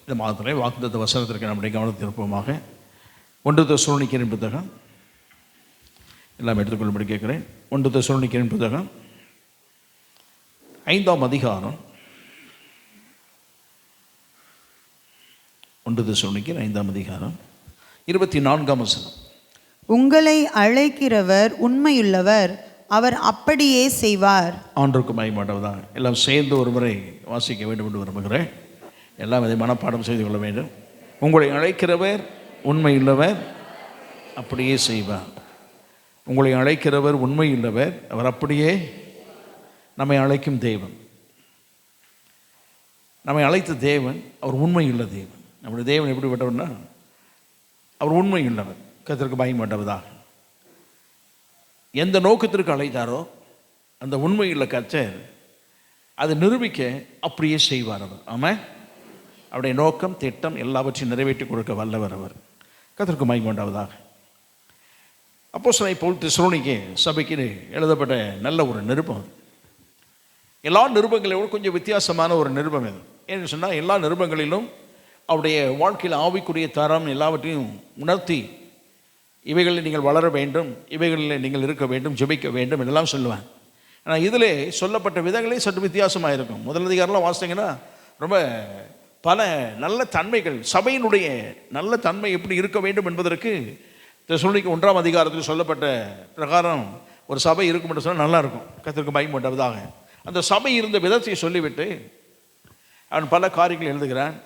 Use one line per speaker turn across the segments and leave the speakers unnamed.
இந்த மாதத்திலே வாக்குத்தத்த வசனத்திற்கு நம்முடைய கவனத்தை திருப்பமாக 1 தெசலோனிக்கேயரின் புத்தகம் எல்லாம் எடுத்துக்கொள்ளும்படி கேட்கிறேன். 1 தெசலோனிக்கேயரின் புத்தகம் 5ஆம் அதிகாரம், 1 தெசலோனிக்கேயர் 5ஆம் அதிகாரம் 24ஆம் வசனம்.
உங்களை அழைக்கிறவர் உண்மையுள்ளவர், அவர் அப்படியே செய்வார்.
ஆண்டவருக்கு மகிமையுண்டாவதாக. எல்லாம் சேர்ந்து ஒரு முறை வாசிக்க வேண்டும் என்று விரும்புகிறேன். எல்லாம் இதை மனப்பாடம் செய்து கொள்ள வேண்டும். உங்களை அழைக்கிறவர் உண்மையுள்ளவர், அப்படியே செய்வார். உங்களை அழைக்கிறவர் உண்மையுள்ளவர், அவர் அப்படியே. நம்மை அழைக்கும் தேவன், நம்மை அழைத்த தேவன், அவர் உண்மையுள்ள தேவன். நம்முடைய தேவன் எப்படிப்பட்டவர்னா, அவர் உண்மையுள்ளவர். கர்த்தருக்கு மகிமையுண்டாவதாக. எந்த நோக்கத்திற்கு அழைத்தாரோ அந்த உண்மையுள்ள கர்த்தர் அதை நிரூபிக்க அப்படியே செய்வார் அவர். ஆமாம், அவருடைய நோக்கம், திட்டம் எல்லாவற்றையும் நிறைவேற்றி கொடுக்க வல்லவர் அவர். கர்த்தருக்கு மகிமையுண்டாவதாக. அப்போஸ்தலனாகிய பவுல் தெசலோனிக்கே சபைக்கு எழுதப்பட்ட நல்ல ஒரு நிருபம். எல்லா நிருபங்களோட கொஞ்சம் வித்தியாசமான ஒரு நிருபம் இது. ஏன்னு சொன்னால், எல்லா நிருபங்களிலும் அவருடைய வாழ்க்கையில் ஆவிக்குரிய தரம் எல்லாவற்றையும் உணர்த்தி, இவைகளில் நீங்கள் வளர வேண்டும், இவைகளில் நீங்கள் இருக்க வேண்டும், ஜெபிக்க வேண்டும் என்றெல்லாம் சொல்லுவேன். ஆனால் இதில் சொல்லப்பட்ட விதங்களே சற்று வித்தியாசமாக இருக்கும். முதல் அதிகாரம்லாம் வாசித்தீங்கன்னா ரொம்ப பல நல்ல தன்மைகள், சபையினுடைய நல்ல தன்மை எப்படி இருக்க வேண்டும் என்பதற்கு தெசலோனிக்கே 1ஆம் அதிகாரத்தில் சொல்லப்பட்ட பிரகாரம் ஒரு சபை இருக்கும் என்று சொன்னால் நல்லாயிருக்கும். கர்த்தருக்கு மகிமையுண்டாவதாக. அந்த சபை இருந்த விதத்தை சொல்லிவிட்டு அவன் பல காரியங்கள் எழுதுகிறான்.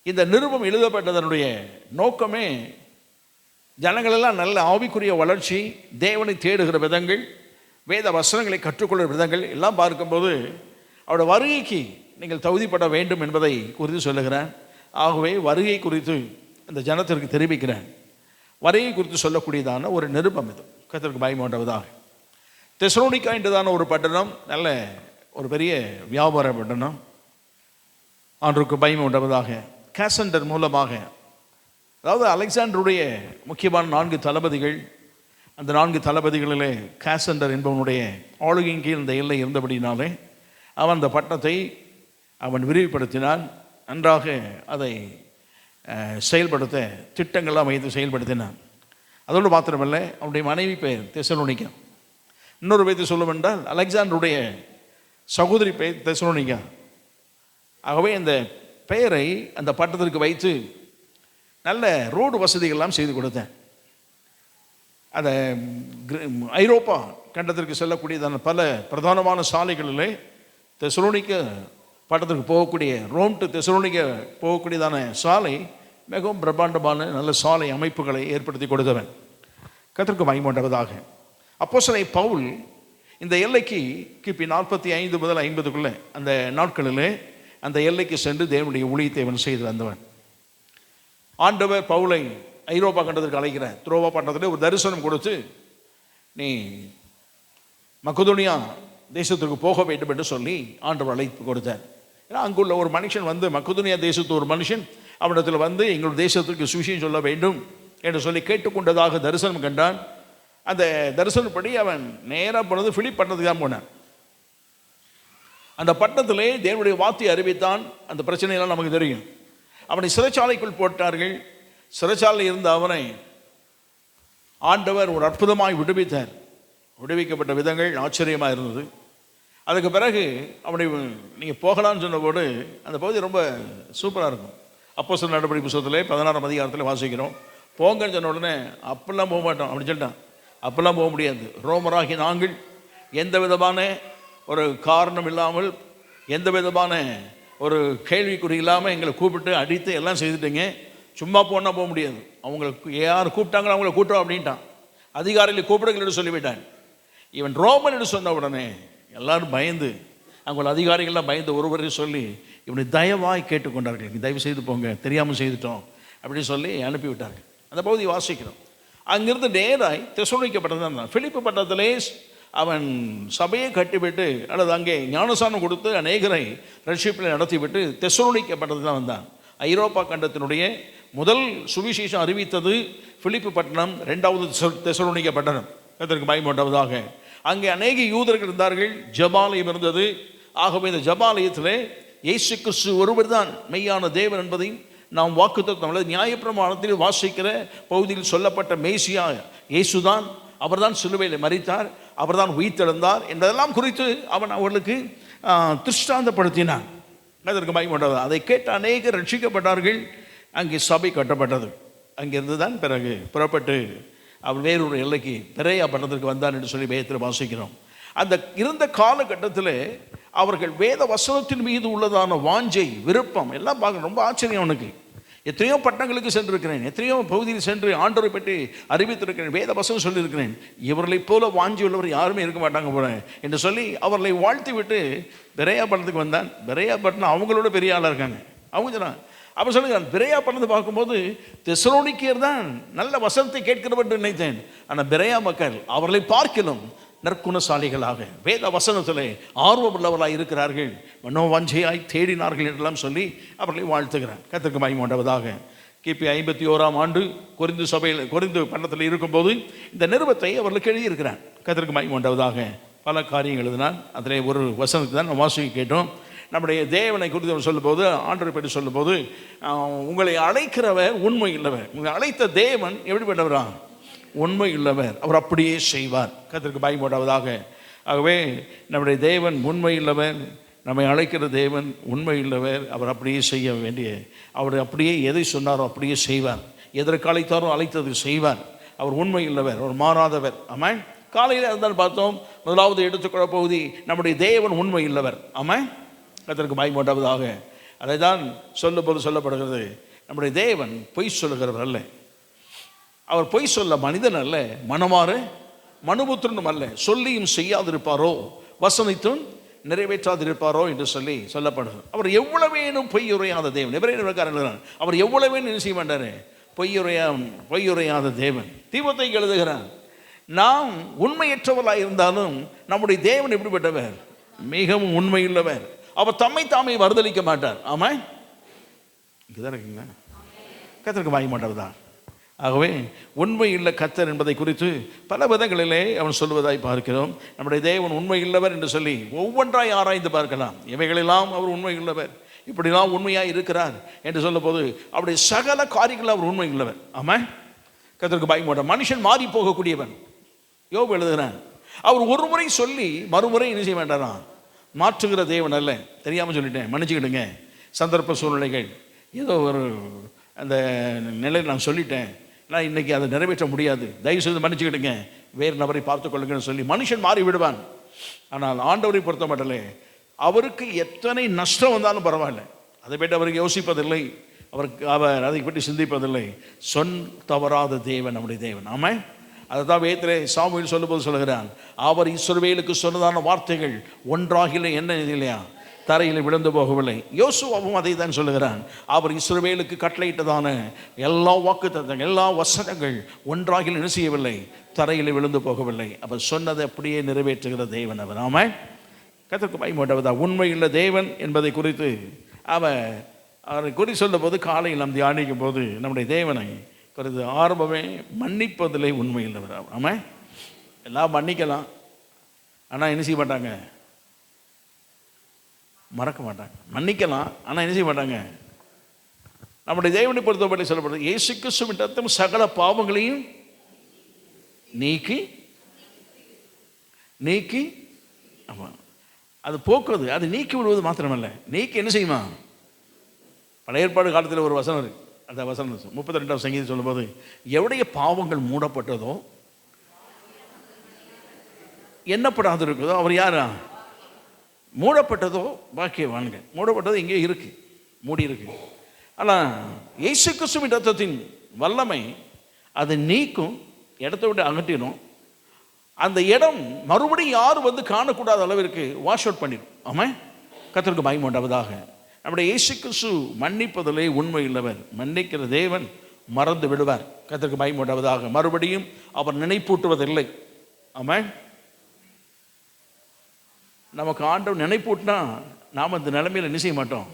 இந்த நிருபம் எழுதப்பட்டதனுடைய நோக்கமே ஜனங்களெல்லாம் நல்ல ஆவிக்குரிய வளர்ச்சி, தேவனை தேடுகிற விதங்கள், வேத வசனங்களை கற்றுக்கொள்கிற விதங்கள் எல்லாம் பார்க்கும்போது அவருடைய வருகைக்கு நீங்கள் தகுதிப்பட வேண்டும் என்பதை குறித்து சொல்லுகிறேன். ஆகவே வருகை குறித்து அந்த ஜனத்திற்கு தெரிவிக்கிறேன். வருகை குறித்து சொல்லக்கூடியதான ஒரு நிருபம் இது. கர்த்தருக்கு மகிமையுண்டாவதாக. தெசலோனிக்கா என்றதான ஒரு பட்டணம், நல்ல ஒரு பெரிய வியாபார பட்டணம். ஆண்டவருக்கு மகிமையுண்டாவதாக. கேசண்டர் மூலமாக, அதாவது அலெக்சாண்டருடைய முக்கியமான 4 தளபதிகள், அந்த 4 தளபதிகளிலே கேசண்டர் என்பவனுடைய ஆளுகையின் கீழ் இந்த எல்லை இருந்தபடினாலே அவன் அந்த பட்டணத்தை அவன் விரிவுபடுத்தினான். நன்றாக அதை செயல்படுத்த திட்டங்கள்லாம் வைத்து செயல்படுத்தினான். அதோடு மாத்திரமல்ல, அவனுடைய மனைவி பெயர் தெசலோனிக்கா. இன்னொரு பேர் சொல்லும் என்றால் அலெக்சாண்டருடைய சகோதரி பெயர் தெசலோனிக்கா. ஆகவே இந்த பெயரை அந்த பட்டணத்திற்கு வைத்து நல்ல ரோடு வசதிகள்லாம் செய்து கொடுத்தேன். அதை ஐரோப்பா கண்டத்திற்கு செல்லக்கூடியதான பல பிரதானமான சாலைகளிலே தெசலோனிக்கா பட்டணத்திற்கு போகக்கூடிய, ரோம் டு தெசலோனிக்கா போகக்கூடியதான சாலை மிகவும் பிரம்மாண்டமான நல்ல சாலை அமைப்புகளை ஏற்படுத்தி கொடுத்தவன். கர்த்தருக்கு மகிமையுண்டாவதாக. அப்போஸ்தலனாகிய பவுல் இந்த எல்லைக்கு கிபி 45 முதல் 50 அந்த நாட்களிலே அந்த எல்லைக்கு சென்று தேவனுடைய ஊழியத்தை அவன் செய்து வந்தவன். ஆண்டவர் பவுலை ஐரோப்பா கண்டத்திற்கு அழைக்கிறார். துரோவா பட்டணத்தில் ஒரு தரிசனம் கொடுத்து, நீ மக்கதோனியா தேசத்திற்கு போக வேண்டும் என்று சொல்லி ஆண்டவர் அழைப்பு கொடுத்தார். ஏன்னா அங்குள்ள ஒரு மனுஷன் வந்து, மக்கதோனியா தேசத்து ஒரு மனுஷன் அவனிடத்தில் வந்து எங்கள் தேசத்திற்கு சுவிசேஷம் சொல்ல வேண்டும் என்று சொல்லி கேட்டுக்கொண்டதாக தரிசனம் கண்டான். அந்த தரிசனப்படி அவன் நேராக போனது பிலிப் பட்டணத்துக்கு தான் போனான். அந்த பட்டணத்திலே தேவனுடைய வார்த்தையை அறிவித்தான். அந்த பிரச்சனையெல்லாம் நமக்கு தெரியும். அவனை சிறைச்சாலைக்குள் போட்டார்கள். சிறைச்சாலையில் இருந்த அவனை ஆண்டவர் ஒரு அற்புதமாய் விடுவித்தார். விடுவிக்கப்பட்ட விதங்கள் ஆச்சரியமாக இருந்தது. அதுக்கு பிறகு அவனை நீங்கள் போகலான்னு சொன்னபோது அந்த பகுதி ரொம்ப சூப்பராக இருக்கும். அப்போஸ்தலர் நடபடி புத்தகத்திலே 16ஆம் அதிகாரத்தில் வாசிக்கிறோம். போங்கன்னு சொன்ன உடனே அப்பெல்லாம் போக மாட்டோம் அப்படின்னு சொல்லிட்டான். அப்பெல்லாம் போக முடியாது. ரோமராகி நாங்கள் எந்த விதமான ஒரு காரணம் இல்லாமல், எந்த விதமான ஒரு கேள்விக்குறி இல்லாமல் எங்களை கூப்பிட்டு அடித்து எல்லாம் செய்துட்டீங்க. சும்மா போனால் போக முடியாது. அவங்களுக்கு யார் கூப்பிட்டாங்களோ அவங்கள கூட்டோம் அப்படின்ட்டான். அதிகாரிகளை கூப்பிடுங்கள்னு சொல்லிவிட்டான். இவன் ரோமன் என்று சொன்ன உடனே எல்லாரும் பயந்து, அவங்கள அதிகாரிகள்லாம் பயந்து ஒருவரையும் சொல்லி இவனை தயவாய் கேட்டுக்கொண்டார்கள். தயவு செய்து போங்க, தெரியாமல் செய்துட்டோம் அப்படின்னு சொல்லி அனுப்பிவிட்டார்கள். அந்த பகுதி வாசிக்கிறோம். அங்கிருந்து நேராய் தெசலோனிக்கா பட்டணம் தான். பிலிப்பு பட்டணத்திலே அவன் சபையை கட்டிவிட்டு, அல்லது அங்கே ஞானசானம் கொடுத்து அநேகரை ரட்சிப்பில் நடத்திவிட்டு தெசலோனிக்கா பட்டணத்தில் தான் வந்தான். ஐரோப்பா கண்டத்தினுடைய முதல் சுவிசேஷம் அறிவித்தது பிலிப்பு பட்டணம், 2வது தெசலோனிக்கா பட்டணம். அதற்கு மகிமையுண்டாவதாக. அங்கே அநேக யூதர்கள் இருந்தார்கள், ஜெபாலயம் இருந்தது. ஆகவே இந்த ஜெபாலயத்தில் இயேசு கிறிஸ்து ஒருவர் தான் மெய்யான தேவன் என்பதையும் நாம் வாக்குத்தத்தம் நியாயப்பிரமாணத்தில் வாசிக்கிற பகுதியில் சொல்லப்பட்ட மேசியா இயேசுதான், அவர்தான் சிலுவையில் மரித்தார், அவர்தான் உயிர்த்தெழுந்தார் என்பதெல்லாம் குறித்து அவன் அவர்களுக்கு திருஷ்டாந்தப்படுத்தினான். அதற்கு பயன்பட்டது. அதை கேட்டு அநேகர் ரட்சிக்கப்பட்டார்கள். அங்கே சபை கட்டப்பட்டது. அங்கிருந்து தான் பிறகு புறப்பட்டு அவர் வேறொரு எல்லைக்கு பெரேயா பட்டணத்திற்கு வந்தான் என்று சொல்லி வேதத்தில் வாசிக்கிறோம். அந்த இருந்த காலகட்டத்தில் அவர்கள் வேத வசனத்தின் மீது உள்ளதான வாஞ்சை, விருப்பம் எல்லாம் பார்க்க ரொம்ப ஆச்சரியம். அவனுக்கு எத்தனையோ பட்டணங்களுக்கு சென்றிருக்கிறேன், எத்தனையோ பகுதியில் சென்று ஆண்டவரை பற்றி அறிவித்திருக்கிறேன், வேத வசனம் சொல்லியிருக்கிறேன், இவர்களைப் போல வாஞ்சி உள்ளவர் யாருமே இருக்க மாட்டாங்க போல என்று சொல்லி அவர்களை வாழ்த்தி விட்டு பெரேயா பட்டணத்துக்கு வந்தான். பெரேயா பட்டணம் அவங்களோட பெரிய ஆளாக இருக்காங்க. அவங்க சொன்னாங்க, அப்போ சொல்லுங்க, பெரேயா பட்டணத்தை பார்க்கும்போது தெசலோனிக்கேயர் தான் நல்ல வசனத்தை கேட்கிறவர் என்று நினைத்தேன். ஆனால் பெரேயா மக்கள் அவர்களை பார்க்கிலும் நற்குணசாலிகளாக வேத வசனத்திலே ஆர்வமுள்ளவர்களாக இருக்கிறார்கள், மனோவாஞ்சையாய் தேடினார்கள் என்றெல்லாம் சொல்லி அவர்களை வாழ்த்துகிறார். கர்த்தருக்கு மகிமை உண்டாவதாக. கிபி 51ஆம் ஆண்டு கொரிந்து பட்டணத்தில் இருக்கும்போது இந்த நிருபத்தை அவர்களுக்கு எழுதியிருக்கிறார். கர்த்தருக்கு மகிமை உண்டாவதாக. பல காரியங்கள் எழுதினார். அதில் ஒரு வசனத்தை தான் நம்ம வாசிக்க கேட்டோம். நம்முடைய தேவனை குறித்து அவர் சொல்லும்போது, ஆண்டவரை பற்றி சொல்லும்போது, உங்களை அழைக்கிறவர் உண்மை இல்லவர். உங்களை அழைத்த தேவன் எப்படிப்பட்டவரா? உண்மை உள்ளவர். அவர் அப்படியே செய்வார். கர்த்தருக்கு பயன் போடாவதாக. ஆகவே நம்முடைய தேவன் உண்மை உள்ளவர், நம்மை அழைக்கிற தேவன் உண்மை உள்ளவர். அவர் அப்படியே செய்ய வேண்டிய, அவர் அப்படியே எதை சொன்னாரோ அப்படியே செய்வார். எதற்கு அழைத்தாரோ அழைத்தது செய்வார். அவர் உண்மை உள்ளவர், அவர் மாறாதவர். ஆமாம். காலையில் இருந்தால் பார்த்தோம், முதலாவது எடுத்துக்கொள்ள பகுதி நம்முடைய தேவன் உண்மை உள்ளவர். ஆமாம். கர்த்தருக்கு பயன் போடாவதாக. அதை தான் சொல்லும்போது சொல்லப்படுகிறது, நம்முடைய தேவன் பொய் சொல்லுகிறவர் அல்ல, அவர் பொய் சொல்ல மனிதன் அல்ல, மனமாறு மனுபுத்திரனும் அல்ல, சொல்லியும் செய்யாதிருப்பாரோ வசனித்தும் நிறைவேற்றாதிருப்பாரோ என்று சொல்லி சொல்லப்படுது. அவர் எவ்வளவேனும் பொய்யுரையாத தேவன். அவர் எவ்வளவேனும் என்ன செய்ய மாட்டார்? பொய்யுரையாத தேவன். தீமோத்தேயுக்கு எழுதுகிறார், நாம் உண்மையற்றவர்களாக இருந்தாலும் நம்முடைய தேவன் எப்படிப்பட்டவர்? மிகவும் உண்மையுள்ளவர். அவர் தம்மை தாமே வருதலிக்க மாட்டார். ஆமா, இங்கதான் இருக்குங்க. கர்த்தருக்கு பயன் மாட்டவர்தான். ஆகவே உண்மை இல்லை கர்த்தர் என்பதை குறித்து பல விதங்களிலே அவன் சொல்வதாய் பார்க்கிறோம். நம்முடைய தேவன் உண்மை இல்லவர் என்று சொல்லி ஒவ்வொன்றாய் ஆராய்ந்து பார்க்கலாம். இவைகளெல்லாம் அவர் உண்மை உள்ளவர், இப்படிலாம் உண்மையாக இருக்கிறார் என்று சொல்லும் போது அவருடைய சகல காரியங்கள் அவர் உண்மை உள்ளவர். ஆமாம். கர்த்தருக்கு பயன் மாட்டார். மனுஷன் மாறி போகக்கூடியவன். யோபு எழுதுகிறான், அவர் ஒரு முறை சொல்லி மறுமுறை என்ன செய்ய வேண்டாராம்? மாற்றுகிற தேவன் அல்ல. தெரியாமல் சொல்லிட்டேன், மன்னிச்சுக்கிடுங்க. சந்தர்ப்ப சூழ்நிலைகள் ஏதோ ஒரு அந்த நிலையில் நான் சொல்லிட்டேன், நான் இன்றைக்கி அதை நிறைவேற்ற முடியாது, தயவு செய்து மன்னிச்சுக்கிடுங்க, வேறு நபரை பார்த்து கொள்ளுங்கன்னு சொல்லி மனுஷன் மாறி விடுவான். ஆனால் ஆண்டவரை பொறுத்த மட்டும் அவருக்கு எத்தனை நஷ்டம் வந்தாலும் பரவாயில்ல, அதை பற்றி அவருக்கு யோசிப்பதில்லை, அவர் அதை பற்றி சிந்திப்பதில்லை. சொன் தவறாத தேவன் நம்முடைய தேவன். ஆமாம். அதை தான் வேதத்திலே சாமுவேல் சொல்லும்போது சொல்லுகிறான், அவர் இஸ்ரவேலுக்கு சொன்னதான வார்த்தைகள் ஒன்றாகில என்ன இல்லையா தரையில் விழுந்து போகவில்லை. யோசுவாவும் அதை தான் சொல்லுகிறான், அவர் இஸ்ரவேலுக்கு கட்டளையிட்டதான எல்லா வாக்குத்தத்தங்கள், எல்லா வசனங்கள் ஒன்றாகில் என்ன செய்யவில்லை, தரையில் விழுந்து போகவில்லை. அவர் சொன்னதை அப்படியே நிறைவேற்றுகிற தேவன் அவர். ஆமா. கர்த்தருக்கு பயன்பட்டவதா உண்மையுள்ள தேவன் என்பதை குறித்து அவரை குறி சொல்லும் போது, காலையில் நாம் தியானிக்கும் போது நம்முடைய தேவனை குறித்து ஆரம்பமே மன்னிப்பதிலே உண்மை இல்லவர். ஆமாம். எல்லாம் மன்னிக்கலாம், ஆனால் என்ன செய்ய மாட்டாங்க? மறக்க மாட்டாங்க. மன்னிக்கலாம், ஆனால் என்ன செய்ய மாட்டாங்க? நம்முடைய தேவனை பொறுத்தவரை சொல்லப்படுது, இயேசு கிறிஸ்துவின் ரத்தம் சகல பாவங்களையும் நீக்கி நீக்கி ஆமாம் அது போக்குவது, அது நீக்கி விடுவது மாத்திரமல்ல, நீக்கி என்ன செய்யுமா? பழைய ஏற்பாடு காலத்தில் ஒரு வசனம் இருக்கு, அந்த வசனம் 32ஆம் சங்கீதம் சொல்லும்போது, எவருடைய பாவங்கள் மூடப்பட்டதோ எண்ணப்படாது இருக்குதோ அவர் யாரா? மூடப்பட்டதோ பாக்கியவான்க. மூடப்பட்டதோ இங்கே இருக்கு, மூடி இருக்கு. ஆனால் இயேசு கிறிஸ்துவின் ரத்தத்தின் வல்லமை அதை நீக்கும், இடத்தை விட்டு அகற்றிடும். அந்த இடம் மறுபடியும் யாரும் வந்து காணக்கூடாத அளவிற்கு வாஷ் அவுட் பண்ணிடும். ஆமாம். கர்த்தருக்கு பயன் உண்டாவதாக. நம்முடைய இயேசு கிறிஸ்து மன்னிப்பதிலே உண்மை இல்லவர். மன்னிக்கிற தேவன் மறந்து விடுவார். கர்த்தருக்கு பயன் உண்டாவதாக. மறுபடியும் அவர் நினைப்பூட்டுவதில்லை. ஆமாம். நமக்கு ஆண்டவர் நினைப்பூட்டினா நாம் அந்த நிலைமையில் என்ன செய்ய மாட்டோம்,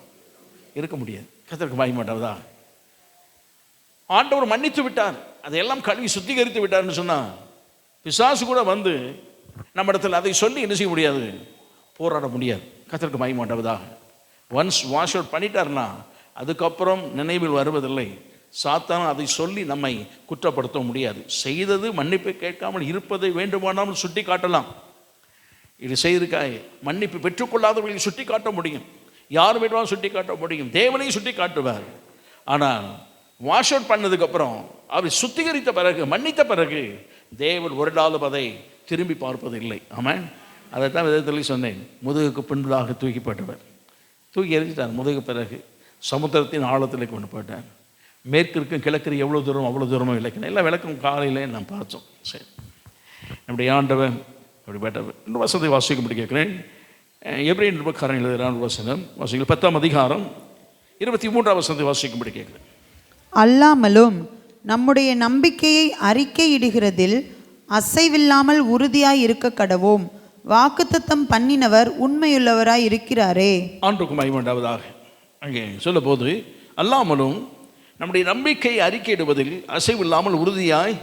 இருக்க முடியாது. கர்த்தருக்கு பயன் உண்டாவதா. ஆண்டவர் மன்னித்து விட்டார், அதையெல்லாம் கழுவி சுத்திகரித்து விட்டார்னு சொன்னால் பிசாசு கூட வந்து நம்ம இடத்துல அதை சொல்லி என்ன செய்ய முடியாது, போராட முடியாது. கர்த்தருக்கு பயன் உண்டாவதாக. ஒன்ஸ் வாஷ் அவுட் பண்ணிட்டார்னா அதுக்கப்புறம் நினைவில் வருவதில்லை. சாத்தான் அதை சொல்லி நம்மை குற்றப்படுத்த முடியாது. செய்தது மன்னிப்பை கேட்காமல் இருப்பதை வேண்டுமானாலும் சுட்டி காட்டலாம். இது செய்திருக்காய் மன்னிப்பு பெற்றுக்கொள்ளாதவர்களை சுட்டி காட்ட முடியும், யார் வேண்டுமானாலும் சுட்டி காட்ட முடியும், தேவனையும் சுட்டி காட்டுவார். ஆனால் வாஷ் அவுட் பண்ணதுக்கப்புறம் அவர் சுத்திகரித்த பிறகு மன்னித்த பிறகு தேவன் ஒரு நாளும் அதை திரும்பி பார்ப்பது இல்லை. ஆமாம், அதைத்தான் விதத்தில் சொன்னேன். முதுகுக்கு பின்பதாக தூக்கிப்பட்டவர் தூக்கி எறிஞ்சிட்டார். முதுகு பிறகு சமுத்திரத்தின் ஆழத்தில் கொண்டு போட்டார். மேற்கிற்கும் கிழக்கு எவ்வளோ தூரம் அவ்வளோ தூரமாக விளக்கணும். எல்லாம் விளக்கம் காலையில் நான் பார்த்தோம். சரி, நம்முடைய ஆண்டவன் அப்படிப்பட்டவர். இந்த வசனத்தை வாசிக்கும்படி கேட்குறேன். எபிரேயர் நிருபக்காரன் எழுதுகிறான் வசனம் வாசிகள் 10ஆம் அதிகாரம் 23ஆம் வசனத்தை வாசிக்கும்படி கேட்குறேன்.
அல்லாமலும் நம்முடைய நம்பிக்கையை அறிக்கையிடுகிறதில் அசைவில்லாமல் உறுதியாய் இருக்க கடவோம். வாக்குத்தத்தம் பண்ணினவர் உண்மையுள்ளவராய் இருக்கிறாரே.
ஆண்டுக்கு மகிமையுண்டாவதாக. அங்கே சொல்ல போது அல்லாமலும் நம்முடைய நம்பிக்கையை அறிக்கையிடுவதில் அசைவில்லாமல் உறுதியாய்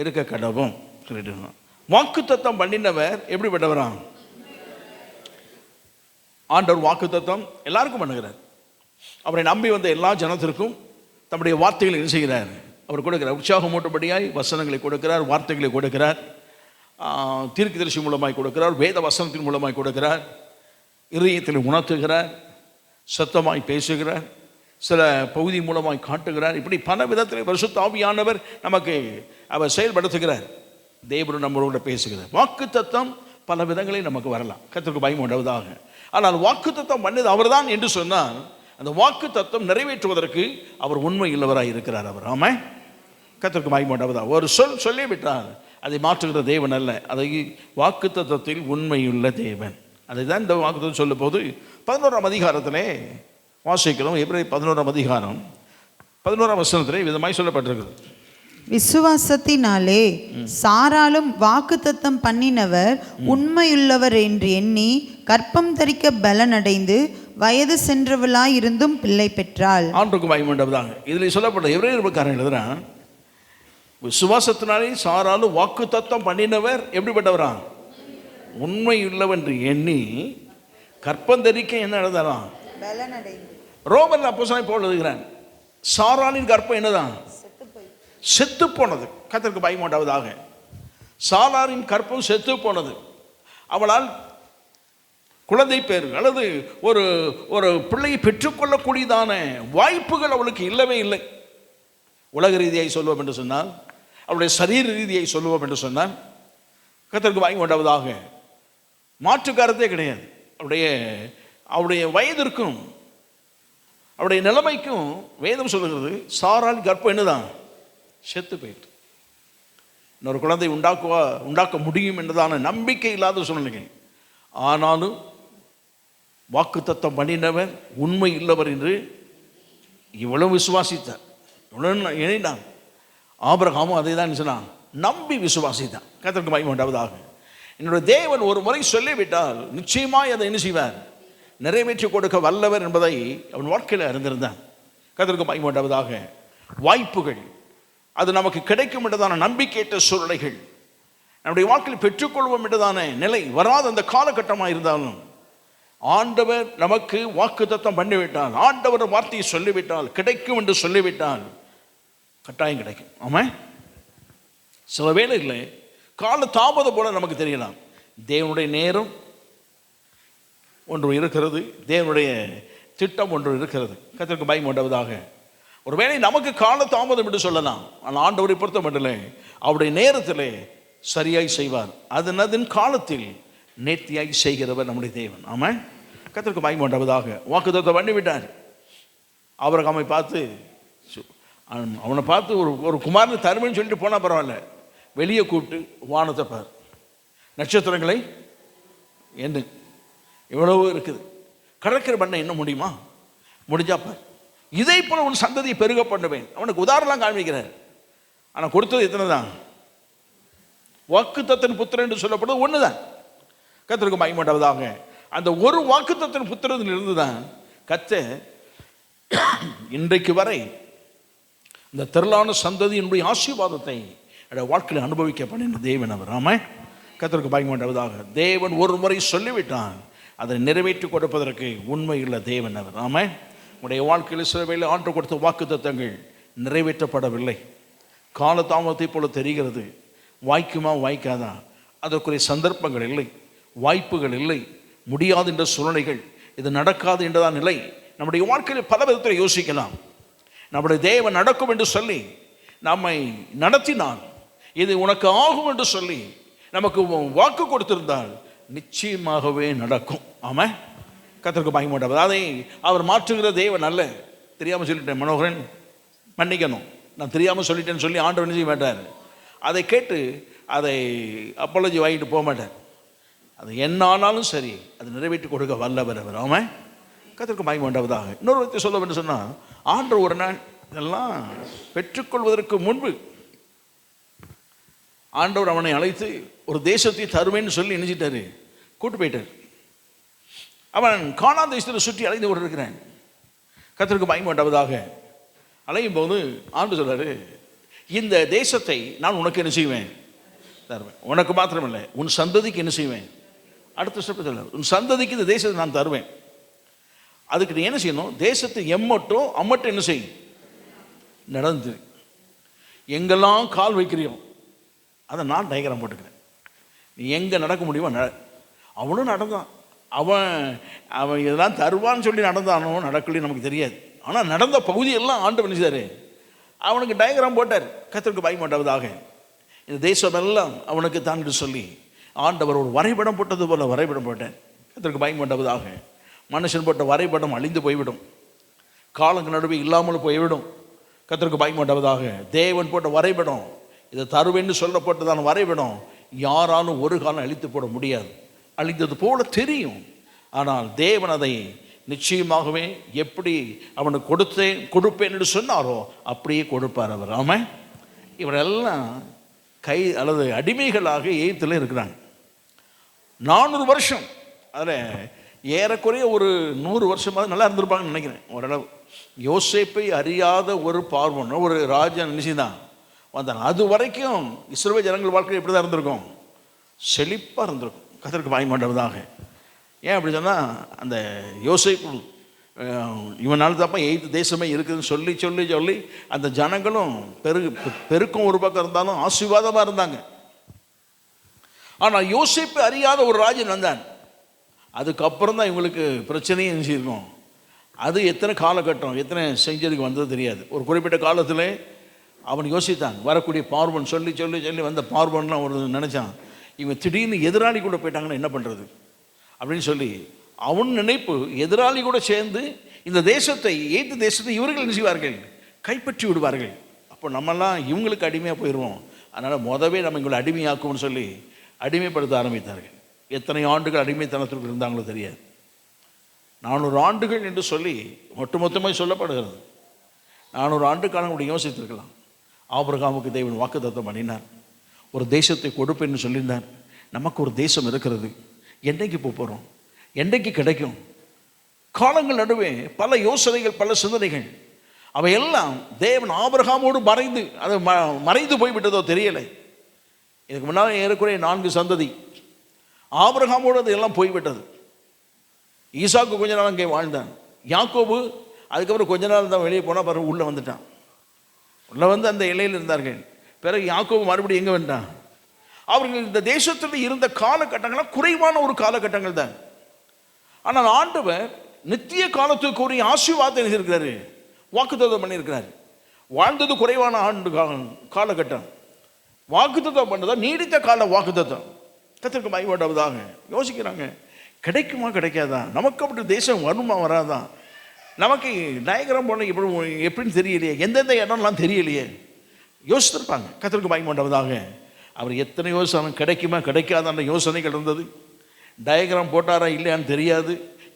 இருக்க கடவோம். வாக்குத்தத்தம் பண்ணினவர் எப்படிப்பட்டவரா? ஆண்டவர் வாக்குத்தத்தம் எல்லாருக்கும் பண்ணுகிறார். அவரை நம்பி வந்த எல்லா ஜனத்திற்கும் தம்முடைய வார்த்தைகளை என்ன செய்கிறார்? அவர் கொடுக்கிறார். உற்சாகமூட்டும்படியாய் வசனங்களை கொடுக்கிறார், வார்த்தைகளை கொடுக்கிறார், தீர்க்கதரிசி மூலமாய் கொடுக்கிறார், வேத வசனத்தின் மூலமாய் கொடுக்கிறார், இதயத்தில் உணர்த்துகிறார், சத்தமாய் பேசுகிறார், சில பகுதி மூலமாய் காட்டுகிறார். இப்படி பல விதத்தில் பரிசுத்த ஆவியானவர் நமக்கு அவர் செயல்படுத்துகிறார். தேவன் நம்மளோட பேசுகிறார். வாக்குத்தத்தம் பல விதங்களில் நமக்கு வரலாம். கர்த்தருக்கு பயம் உண்டாவதாக. ஆனால் வாக்குத்தத்தம் பண்ணது அவர்தான் என்று சொன்னால் அந்த வாக்குத்தத்தம் நிறைவேற்றுவதற்கு அவர் உண்மை இல்லவராக இருக்கிறார். அவர் ஆமா, கர்த்தருக்கு பயம் உண்டாவதாக. ஒரு சொல்லிவிட்டார், அதை மாற்றுகிற தேவன் அல்ல. அதை வாக்குத்தத்தத்தில் உண்மையுள்ள தேவன். அதை தான் இந்த வாக்குத்தத்தம் சொல்லும் போது 11ஆம் அதிகாரத்திலே வாசிக்கிறோம். எபிரேயர் 11ஆம் அதிகாரம் 11ஆம் வசனத்திலே விதமாய் சொல்லப்பட்டிருக்கிறது.
விசுவாசத்தினாலே சாராலும் வாக்குத்தத்தம் பண்ணினவர் உண்மையுள்ளவர் என்று எண்ணி கற்பம் தரிக்க பலனடைந்து வயது சென்றவளாய் இருந்தும் பிள்ளை பெற்றாள்.
ஆண்டுக்கு மகிமையுண்டாவதாக. இதில் சொல்லப்பட்ட எபிரேயர்காரன் எழுதுறான், விசுவாசத்தினாலே சாராலும் வாக்குத்தத்தம் பண்ணினவர் எப்படிப்பட்டவரா? உண்மையுள்ளவர் என்று எண்ணி கற்பம் தரிக்க என்ன எழுதுறான்? ரோமன் அப்போஸ்தலன் பவுல் எழுதுகிறான், சாராளின் கற்பம் என்னதான்? செத்து போனது. கர்த்தருக்கு பயம் உண்டாவதாக. சாராரின் கற்பம் செத்து போனது. அவளால் குழந்தை பேர் அல்லது ஒரு ஒரு பிள்ளையை பெற்றுக்கொள்ளக்கூடியதான வாய்ப்புகள் அவளுக்கு இல்லவே இல்லை. உலக ரீதியாய் சொல்லுவோம் என்று சொன்னால், அவளுடைய சரீர ரீதியாய் சொல்லுவோம் என்று சொன்னால் கர்த்தருக்கு பயம் உண்டாவதாக மாற்று கருத்தே கிடையாது. அவருடைய வயதிற்கும் அவருடைய நிலைமைக்கும் வேதம் சொல்லுகிறது சாரால் கர்ப்பம் என்னதான்? செத்து போயிட்டு. இன்னொரு குழந்தை உண்டாக்க முடியும் என்றதான நம்பிக்கை இல்லாத சூழ்நிலை. ஆனாலும் வாக்குத்தத்தம் பண்ணினவர் உண்மை இல்லவர் என்று இவ்வளவு விசுவாசித்தார், இவ்வளவு இணைந்தான். ஆபிரகாமும் அதை தான் சொன்னான், நம்பி விசுவாசித்தான். கர்த்தருக்கு மகிமை உண்டாவதாக. என்னுடைய தேவன் ஒரு முறை சொல்லிவிட்டால் நிச்சயமாய் அதை என்ன செய்வார்? நிறைவேற்றி கொடுக்க வல்லவர் என்பதை அவன் வாழ்க்கையில் அறிந்திருந்தான். கர்த்தருக்கு மகிமை உண்டாவதாக. வாய்ப்புகள் அது நமக்கு கிடைக்கும் என்றதான நம்பிக்கையற்ற சூழ்நிலைகள், நம்முடைய வாழ்க்கையில் பெற்றுக்கொள்வோம் என்றதான நிலை வராத அந்த காலகட்டமாக இருந்தாலும் ஆண்டவர் நமக்கு வாக்குத்தத்தம் பண்ணிவிட்டால், ஆண்டவர் வார்த்தையை சொல்லிவிட்டால், கிடைக்கும் என்று சொல்லிவிட்டால் கட்டாயம் கிடைக்கும். ஆமா, சில வேளைகளில் கால தாமதம் போல நமக்கு தெரியலாம். தேவனுடைய நேரம் ஒன்று இருக்கிறது, தேவனுடைய திட்டம் ஒன்று இருக்கிறது. கர்த்தருக்கு பயம் உண்டாவதாக. ஒருவேளை நமக்கு கால தாமதம் என்று சொல்லலாம், ஆனால் ஆண்டவரை பொறுத்த மட்டும் அவருடைய நேரத்திலே சரியாய் செய்வார். அதன் காலத்தில் நேர்த்தியாய் செய்கிறவர் நம்முடைய தேவன். ஆமா, கர்த்தருக்கு மகிமை உண்டாவதாக. வாக்குத்தத்தம் பண்ணிவிட்டார். ஆபிரகாமை பார்த்து, அவனை பார்த்து ஒரு குமாரனை தருமைன்னு சொல்லிட்டு போனால் பரவாயில்ல, வெளியே கூப்பிட்டு வானத்தை பார், நட்சத்திரங்களை என்ன எவ்வளவு இருக்குது, கடற்கரை பண்ண என்ன முடியுமா? முடிஞ்சா பார், இதை போல உன் சந்ததியை பெருக பண்ணுவேன். அவனுக்கு உதாரணம் காண்பிக்கிறார். ஆனால் கொடுத்தது எத்தனை தான்? வாக்குத்தத்தன் புத்திரன் என்று சொல்லப்படுவது ஒண்ணுதான். கர்த்தருக்கு மகிமை உண்டாவதாக. அந்த ஒரு வாக்குத்தத்தன் புத்திரத்தில் இருந்துதான் கர்த்தர் இன்றைக்கு வரை இந்த திரளான சந்ததியினுடைய ஆசீர்வாதத்தை வாழ்க்கையில் அனுபவிக்க பண்ணின தேவன் அவர். ஆமா, கர்த்தருக்கு மகிமை உண்டாவதாக. தேவன் ஒரு முறை சொல்லிவிட்டான், அதை நிறைவேற்றி கொடுப்பதற்கு உண்மையுள்ள தேவன் அவர். ஆமா, உடைய வாழ்க்கையில் சில வேளை ஆண்டு கொடுத்த வாக்குத்தத்தங்கள் நிறைவேற்றப்படவில்லை. காலதாமதத்தை போல தெரிகிறது. வாய்க்குமா வாய்க்காதா, அதற்குரிய சந்தர்ப்பங்கள் இல்லை, வாய்ப்புகள் இல்லை, முடியாது என்ற சூழ்நிலைகள், இது நடக்காது என்றதான் நிலை. நம்முடைய வாழ்க்கையில் பல விதத்தில் யோசிக்கலாம். நம்முடைய தேவன் நடக்கும் என்று சொல்லி நம்மை நடத்தினான், இது உனக்கு ஆகும் என்று சொல்லி நமக்கு வாக்கு கொடுத்திருந்தால் நிச்சயமாகவே நடக்கும். ஆமாம், கர்த்தருக்கு பயப்படாது. அதை அவர் மாற்றுகிற தேவன் அல்ல. தெரியாமல் சொல்லிட்டேன் மனோகரன், மன்னிக்கணும், நான் தெரியாமல் சொல்லிட்டேன்னு சொல்லி ஆண்டவர் செய்ய மாட்டார். அதை கேட்டு அதை அப்பாலஜி வாங்கிட்டு போக மாட்டார். அது என்ன ஆனாலும் சரி, அது நிறைவேற்றி கொடுக்க வல்லவர் அவர். ஆமாம், கர்த்தருக்கு பயப்படாவதாக. இன்னொரு விதத்தை சொல்ல வேண்டும் சொன்னால், ஆண்டவர் ஒரு நாள் இதெல்லாம் பெற்றுக்கொள்வதற்கு முன்பு ஆண்டவர் அவனை அழைத்து ஒரு தேசத்தை தருவேன்னு சொல்லி நினைச்சிட்டாரு, கூட்டு போயிட்டார். அவன் கானான் தேசத்தில் சுற்றி அலைந்து கொண்டு இருக்கிறான். கர்த்தருக்கு பயப்படாவதாக. அலையும் போது ஆண்டு சொல்றாரு, இந்த தேசத்தை நான் உனக்கு என்ன செய்வேன், தருவேன். உனக்கு மாத்திரமில்லை, உன் சந்ததிக்கு என்ன செய்வேன். அடுத்த ஸ்டெப் சொல்ல, உன் சந்ததிக்கு இந்த தேசத்தை நான் தருவேன். அதுக்கு நீ என்ன செய்யணும், தேசத்தை எம்மட்டும் அம்மட்டும் என்ன செய்யும், நடந்து எங்கெல்லாம் கால் வைக்கிறியோ அதை நான் டயக்ராம் போட்டுக்கிறேன். நீ எங்கே நடக்க முடியுமோ அவனும் நடந்தான். அவன் அவன் இதெல்லாம் தருவான்னு சொல்லி நடந்தானோ நடக்கலையும் நமக்கு தெரியாது. ஆனால் நடந்த பகுதியெல்லாம் ஆண்டு பண்ணிச்சாரு, அவனுக்கு டயக்ராம் போட்டார். கர்த்தருக்கு பயப்படாவதாக. இந்த தேசமெல்லாம் அவனுக்கு தான் சொல்லி ஆண்டவர் ஒரு வரைபடம் போட்டது போல வரைபடம் போட்டார். கர்த்தருக்கு பயப்படாவதாக. மனுஷன் போட்ட வரைபடம் அழிந்து போய்விடும், காலங்கள் நடுவே இல்லாமல் போய்விடும். கர்த்தருக்கு பயப்படாவதாக. தேவன் போட்ட வரைபடம், இதை தருவேன்னு சொல்லப்பட்டதான வரைபடம் யாராலும் ஒரு காலம் அழித்து போட முடியாது. அழிந்தது போல தெரியும், ஆனால் தேவன் அதை நிச்சயமாகவே எப்படி அவனுக்கு கொடுப்பேன் என்று சொன்னாரோ அப்படியே கொடுப்பார் அவர். ஆமாம், இவரெல்லாம் கை அல்லது அடிமைகளாக எகிப்தில் இருக்கிறாங்க. 400 வருஷம், அதில் ஏறக்குறைய ஒரு 100 வருஷமாக நல்லா இருந்திருப்பாங்கன்னு நினைக்கிறேன். ஓரளவு யோசேப்பை அறியாத ஒரு பார்வன், ஒரு ராஜன் நினைச்சுதான் வந்தான். அது வரைக்கும் இஸ்ரவேல் ஜனங்கள் வாழ்க்கை எப்படி தான் இருந்திருக்கும், செழிப்பாக இருந்திருக்கும். கர்த்தருக்கு பயப்படாவதாக. ஏன் அப்படி சொன்னால், அந்த யோசேப்பு இவனால் தப்பா எகிப்து தேசமே இருக்குதுன்னு சொல்லி சொல்லி சொல்லி அந்த ஜனங்களும் பெருக்கம் ஒரு பக்கம் இருந்தாலும் ஆசீர்வாதமாக இருந்தாங்க. ஆனால் யோசேப்பு அறியாத ஒரு ராஜன் வந்தான். அதுக்கப்புறம் தான் இவங்களுக்கு பிரச்சனையும் செஞ்சுருக்கோம். அது எத்தனை காலகட்டம், எத்தனை செஞ்சதுக்கு வந்தது தெரியாது. ஒரு குறிப்பிட்ட காலத்தில் அவன் யோசித்தான், வரக்கூடிய பார்வன் சொல்லி சொல்லி சொல்லி வந்த பார்வன்லாம் ஒரு நினச்சான், இவங்க திடீர்னு எதிராளி கூட போயிட்டாங்கன்னா என்ன பண்ணுறது அப்படின்னு சொல்லி அவன் நினைப்பு, எதிராளி கூட சேர்ந்து இந்த தேசத்தை எகிப்து தேசத்தை இவர்கள் என்ன செய்வார்கள், கைப்பற்றி விடுவார்கள். அப்போ நம்மெல்லாம் இவங்களுக்கு அடிமையாக போயிடுவோம். அதனால் மொதவே நம்ம இவங்களை அடிமையாக்கும்னு சொல்லி அடிமைப்படுத்த ஆரம்பித்தார்கள். எத்தனை ஆண்டுகள் அடிமைத்தனத்திற்கு இருந்தாங்களோ தெரியாது. 400 ஆண்டுகள் என்று சொல்லி ஒட்டுமொத்தமாக சொல்லப்படுகிறது. 400 ஆண்டு காலம் கூட யோசித்திருக்கலாம். ஆபிரகாமுக்கு தேவன் வாக்குத்தத்தம் பண்ணினார், ஒரு தேசத்தை கொடுப்பேன்னு சொல்லியிருந்தார். நமக்கு ஒரு தேசம் இருக்கிறது, என்றைக்கு போகிறோம், என்றைக்கு கிடைக்கும். காலங்கள் நடுவே பல யோசனைகள், பல சிந்தனைகள், அவையெல்லாம் தேவன் ஆபிரகாமோடு மறைந்து போய்விட்டதோ தெரியலை. இதுக்கு முன்னால் ஏறக்குறைய 4 சந்ததி ஆபிரகாமோடு அது எல்லாம் போய்விட்டது. ஈசாக்கு கொஞ்ச நாள் அங்கே வாழ்ந்தான். யாக்கோபு அதுக்கப்புறம் கொஞ்ச நாள் தான் வெளியே போனால் பிறகு உள்ளே வந்துட்டான். உள்ளே வந்து அந்த இலையில் இருந்தார்கள். பிறகு யாக்கோபு மறுபடியும் எங்கே வந்துட்டான். அவர்கள் இந்த தேசத்தில் இருந்த காலகட்டங்கள்லாம் குறைவான ஒரு காலகட்டங்கள் தான். ஆனால் ஆண்டவர் நித்திய காலத்துக்கு ஒரு ஆசீர்வாதம் எழுதியிருக்கிறாரு, வாக்குத்தத்தம் பண்ணியிருக்கிறார். வாழ்ந்தது குறைவான ஆண்டு காலகட்டம், வாக்குத்தத்தம் பண்ணதா நீடித்த கால வாக்குத்தத்தம். கர்த்தருக்கு பயப்படாவதாக. யோசிக்கிறாங்க, கிடைக்குமா கிடைக்காதா, நமக்கு அப்படி தேசம் வருமா வராதான், நமக்கு டயக்ராம் போன எப்படின்னு தெரியலையே, எந்தெந்த இடம்லாம் தெரியலையே யோசித்திருப்பாங்க. கர்த்தருக்கு பயப்படாவதாக. அவர் எத்தனை யோசனை கிடைக்குமா கிடைக்காதான யோசனைகள் இருந்தது. டயக்ராம் போட்டாரா இல்லையான்னு தெரியாது,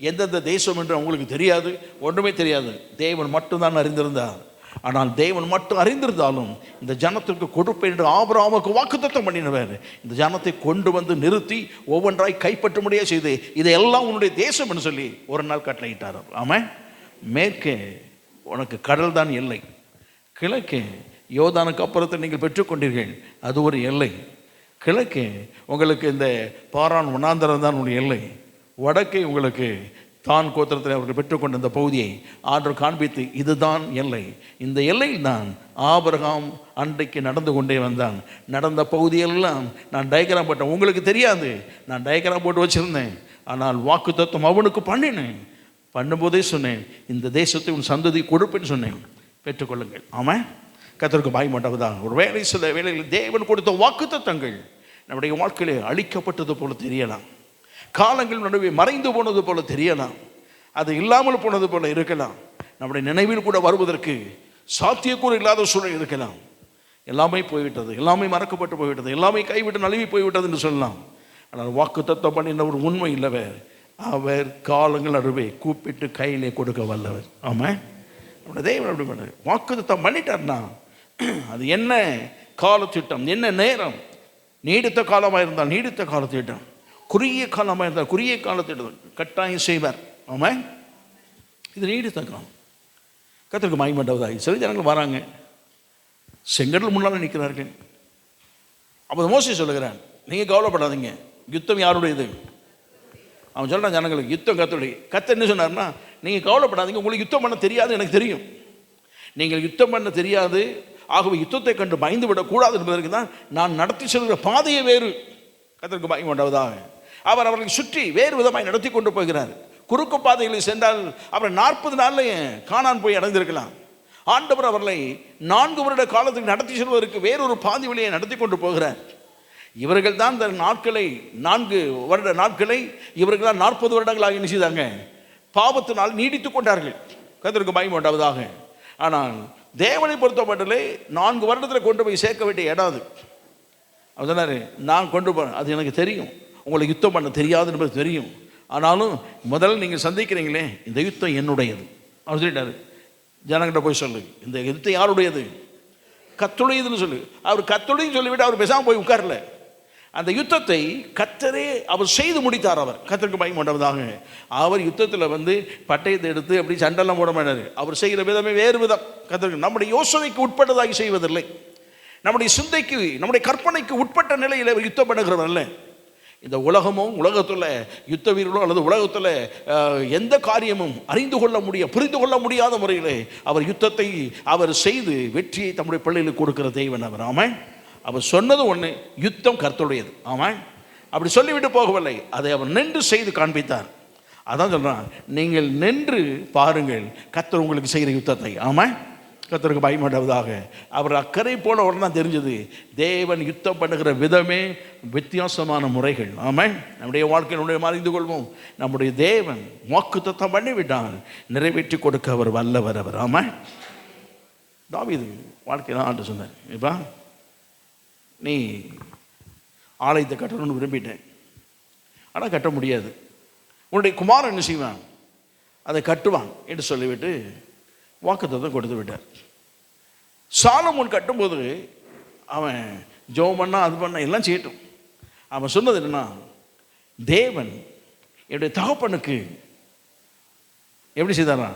எந்தெந்த தேசம் என்று அவங்களுக்கு தெரியாது, ஒன்றுமே தெரியாது. தேவன் மட்டும்தான் அறிந்திருந்தார். ஆனால் தேவன் மட்டும் அறிந்திருந்தாலும் இந்த ஜனத்திற்கு கொடுப்பேன் என்று ஆபிரகாமுக்கு வாக்குத்தத்தம் பண்ணினவர் இந்த ஜனத்தை கொண்டு வந்து நிறுத்தி ஒவ்வொன்றாய் கைப்பற்றும்படியாக செய்து இதையெல்லாம் உன்னுடைய தேசம் என்று சொல்லி ஒரு நாள் கட்டளையிட்டார். ஆமாம், மேற்கே உனக்கு கடல் தான் எல்லை, கிழக்கே யோர்தானுக்கு அப்புறத்தில் நீங்கள் பெற்றுக்கொண்டீர்கள், அது ஒரு எல்லை. கிழக்கே உங்களுக்கு இந்த பாரான் வனாந்தரம் தான் உங்களுடைய எல்லை, வடக்கே உங்களுக்கு தான் கோத்திரத்தில் அவர்கள் பெற்றுக்கொண்ட இந்த பகுதியை ஆண்டவர் காண்பித்து, இதுதான் எல்லை, இந்த எல்லையில் தான் ஆபிரகாம் அன்றைக்கு நடந்து கொண்டே வந்தான். நடந்த பகுதியெல்லாம் நான் டயக்ராம் போட்டேன். உங்களுக்கு தெரியாது, நான் டயக்ராம் போட்டு வச்சுருந்தேன். ஆனால் வாக்குத்தத்தம் அவனுக்கு பண்ணினேன். பண்ணும்போதே சொன்னேன், இந்த தேசத்தை உன் சந்ததி கொடுப்பேன்னு சொன்னேன், பெற்றுக்கொள்ளுங்கள். ஆமாம், கர்த்தருக்கு பயப்பட்டவதான். ஒரு வேலை சில வேலைகளில் தேவன் கொடுத்த வாக்குத்தத்தங்கள் நம்முடைய வாழ்க்கையிலே அழிக்கப்பட்டது போல தெரியலாம், காலங்கள் நடுவே மறைந்து போனது போல தெரியலாம், அது இல்லாமல் போனது போல இருக்கலாம், நம்முடைய நினைவில் கூட வருவதற்கு சாத்தியக்கூறு இல்லாத சூழல் இருக்கலாம். எல்லாமே போய்விட்டது, எல்லாமே மறக்கப்பட்டு போய்விட்டது, எல்லாமே கைவிட்டு நழுவி போய்விட்டது என்று சொல்லலாம். ஆனால் வாக்குத்தத்தம் பண்ணின ஒரு உண்மை இல்லவர், அவர் காலங்கள் நடுவே கூப்பிட்டு கையிலே கொடுக்க வல்லவர். ஆமாம், நம்முடைய தேவன் அப்படி பண்ணார். வாக்குத்தத்தம் பண்ணிட்டார்னா அது என்ன காலத்திட்டம், என்ன நேரம், நீடித்த காலமாக இருந்தால் நீடித்த காலத்திட்டம், குறுகிய காலமாக இருந்தால் குறுகிய காலத்திட்டம் கட்டாயம் செய்வார். ஆமாம், இது நீடித்த காலம். கர்த்தருக்கு மகிமையுண்டாவதாக. சில ஜனங்கள் வராங்க, செங்கடல் முன்னால் நிற்கிறார்கள். அப்போ மோசே சொல்லுகிறான், நீங்கள் கவலைப்படாதீங்க, யுத்தம் யாருடையது? அவன் சொல்கிறான் ஜனங்களுக்கு, யுத்தம் கர்த்தருடைய. கர்த்தர் என்ன சொன்னார்னா, நீங்கள் கவலைப்படாதீங்க, உங்களுக்கு யுத்தம் பண்ண தெரியாது, எனக்கு தெரியும். நீங்கள் யுத்தம் பண்ண தெரியாது, ஆகவே யுத்தத்தை கண்டு பயந்து விடக்கூடாது என்பதற்கு தான் நான் நடத்தி செல்கிற பாதையை வேறு. கர்த்தருக்கு மகிமை உண்டாவதாக. அவர் அவர்களை சுற்றி வேறு விதமாய் நடத்தி கொண்டு போகிறார். குறுக்கு பாதைகளில் சென்றால் அவர் 40 நாள்லையே காணான் போய் அடைந்திருக்கலாம். ஆண்டவர் அவர்களை 4 வருட காலத்துக்கு நடத்தி செல்வதற்கு வேறொரு பாதை வழியை நடத்தி கொண்டு போகிறார். இவர்கள் தான் இந்த நாட்களை 4 வருட நாட்களை இவர்கள் தான் 40 வருடங்களாக என்ன செய்தாங்க? பாவத்தினால் நீடித்து கொண்டார்கள். கர்த்தருக்கு மகிமை உண்டாவதாக. ஆனால் தேவனை பொறுத்தப்பட்டலே 4 வருடத்தில் கொண்டு போய் சேர்க்க வேண்டிய இடம் அது. அவர் சொன்னார், நான் கொண்டு போகிறேன், அது எனக்கு தெரியும், உங்களுக்கு யுத்தம் பண்ண தெரியாது என்பது தெரியும், ஆனாலும் முதல்ல நீங்கள் சந்திக்கிறீங்களே, இந்த யுத்தம் என்னுடையது. அவர் சொல்லிட்டார், ஜனங்கிட்ட போய் சொல்லு, இந்த யுத்தம் யாருடையது? கர்த்தருடையதுன்னு சொல்லு. அவர் கர்த்தருடையன்னு சொல்லிவிட்டு அவர் பேசாமல் போய் உட்காரல. அந்த யுத்தத்தை கர்த்தரே அவர் செய்து முடித்தார். அவர் கர்த்தருக்கு மகிமை உண்டாவதாக. அவர் யுத்தத்தில் பட்டயத்தை எடுத்து அப்படி சண்டெல்லாம் போட மாட்டார். அவர் செய்கிற விதமே வேறு விதம். கர்த்தருக்கு நம்முடைய யோசனைக்கு உட்பட்டதாகி செய்வதில்லை, நம்முடைய சிந்தைக்கு நம்முடைய கற்பனைக்கு உட்பட்ட நிலையில் அவர் யுத்தம் பண்ணுகிறவர் அல்ல. இந்த உலகமும் உலகத்தில் யுத்த வீரர்களோ அல்லது உலகத்தில் எந்த காரியமும் அறிந்து கொள்ள புரிந்து கொள்ள முடியாத முறையில் அவர் யுத்தத்தை அவர் செய்து வெற்றியை தம்முடைய பிள்ளைகளுக்கு கொடுக்கிற தெய்வன் அவர். ஆமாம், அவர் சொன்னது ஒன்று, யுத்தம் கர்த்தருடையது. ஆமாம், அப்படி சொல்லிவிட்டு போகவில்லை, அதை அவர் நின்று செய்து காண்பித்தார். அதான் சொல்கிறான், நீங்கள் நின்று பாருங்கள் கர்த்தர் உங்களுக்கு செய்கிற யுத்தத்தை. ஆமாம், கர்த்தருக்கு பயப்படாவதாக. அவர் அக்கறை போல உடனே தெரிஞ்சது, தேவன் யுத்தம் பண்ணுகிற விதமே வித்தியாசமான முறைகள். ஆமாம், நம்முடைய வாழ்க்கையினுடைய அறிந்து கொள்வோம், நம்முடைய தேவன் வாக்குத்தத்தம் பண்ணிவிட்டார், நிறைவேற்றி கொடுக்க அவர் வல்லவர் அவர். ஆமாம், தாவீது வாழ்க்கையில் ஆண்டு சொன்னார், இப்போ நீ ஆலயத்தை கட்டணும்னு விரும்பிட்டேன், ஆனால் கட்ட முடியாது, உன்னுடைய குமாரன் என்ன செய்வான், அதை கட்டுவான் என்று சொல்லிவிட்டு வாக்குத்தத்தம் கொடுத்து விட்டார். சாலமோன் கட்டும்போது அவன் ஜெபம் பண்ணா அது பண்ண எல்லாம் செய்யட்டும். அவன் சொன்னது என்னன்னா, தேவன் என்னுடைய தகப்பனுக்கு எப்படி செய்தாரா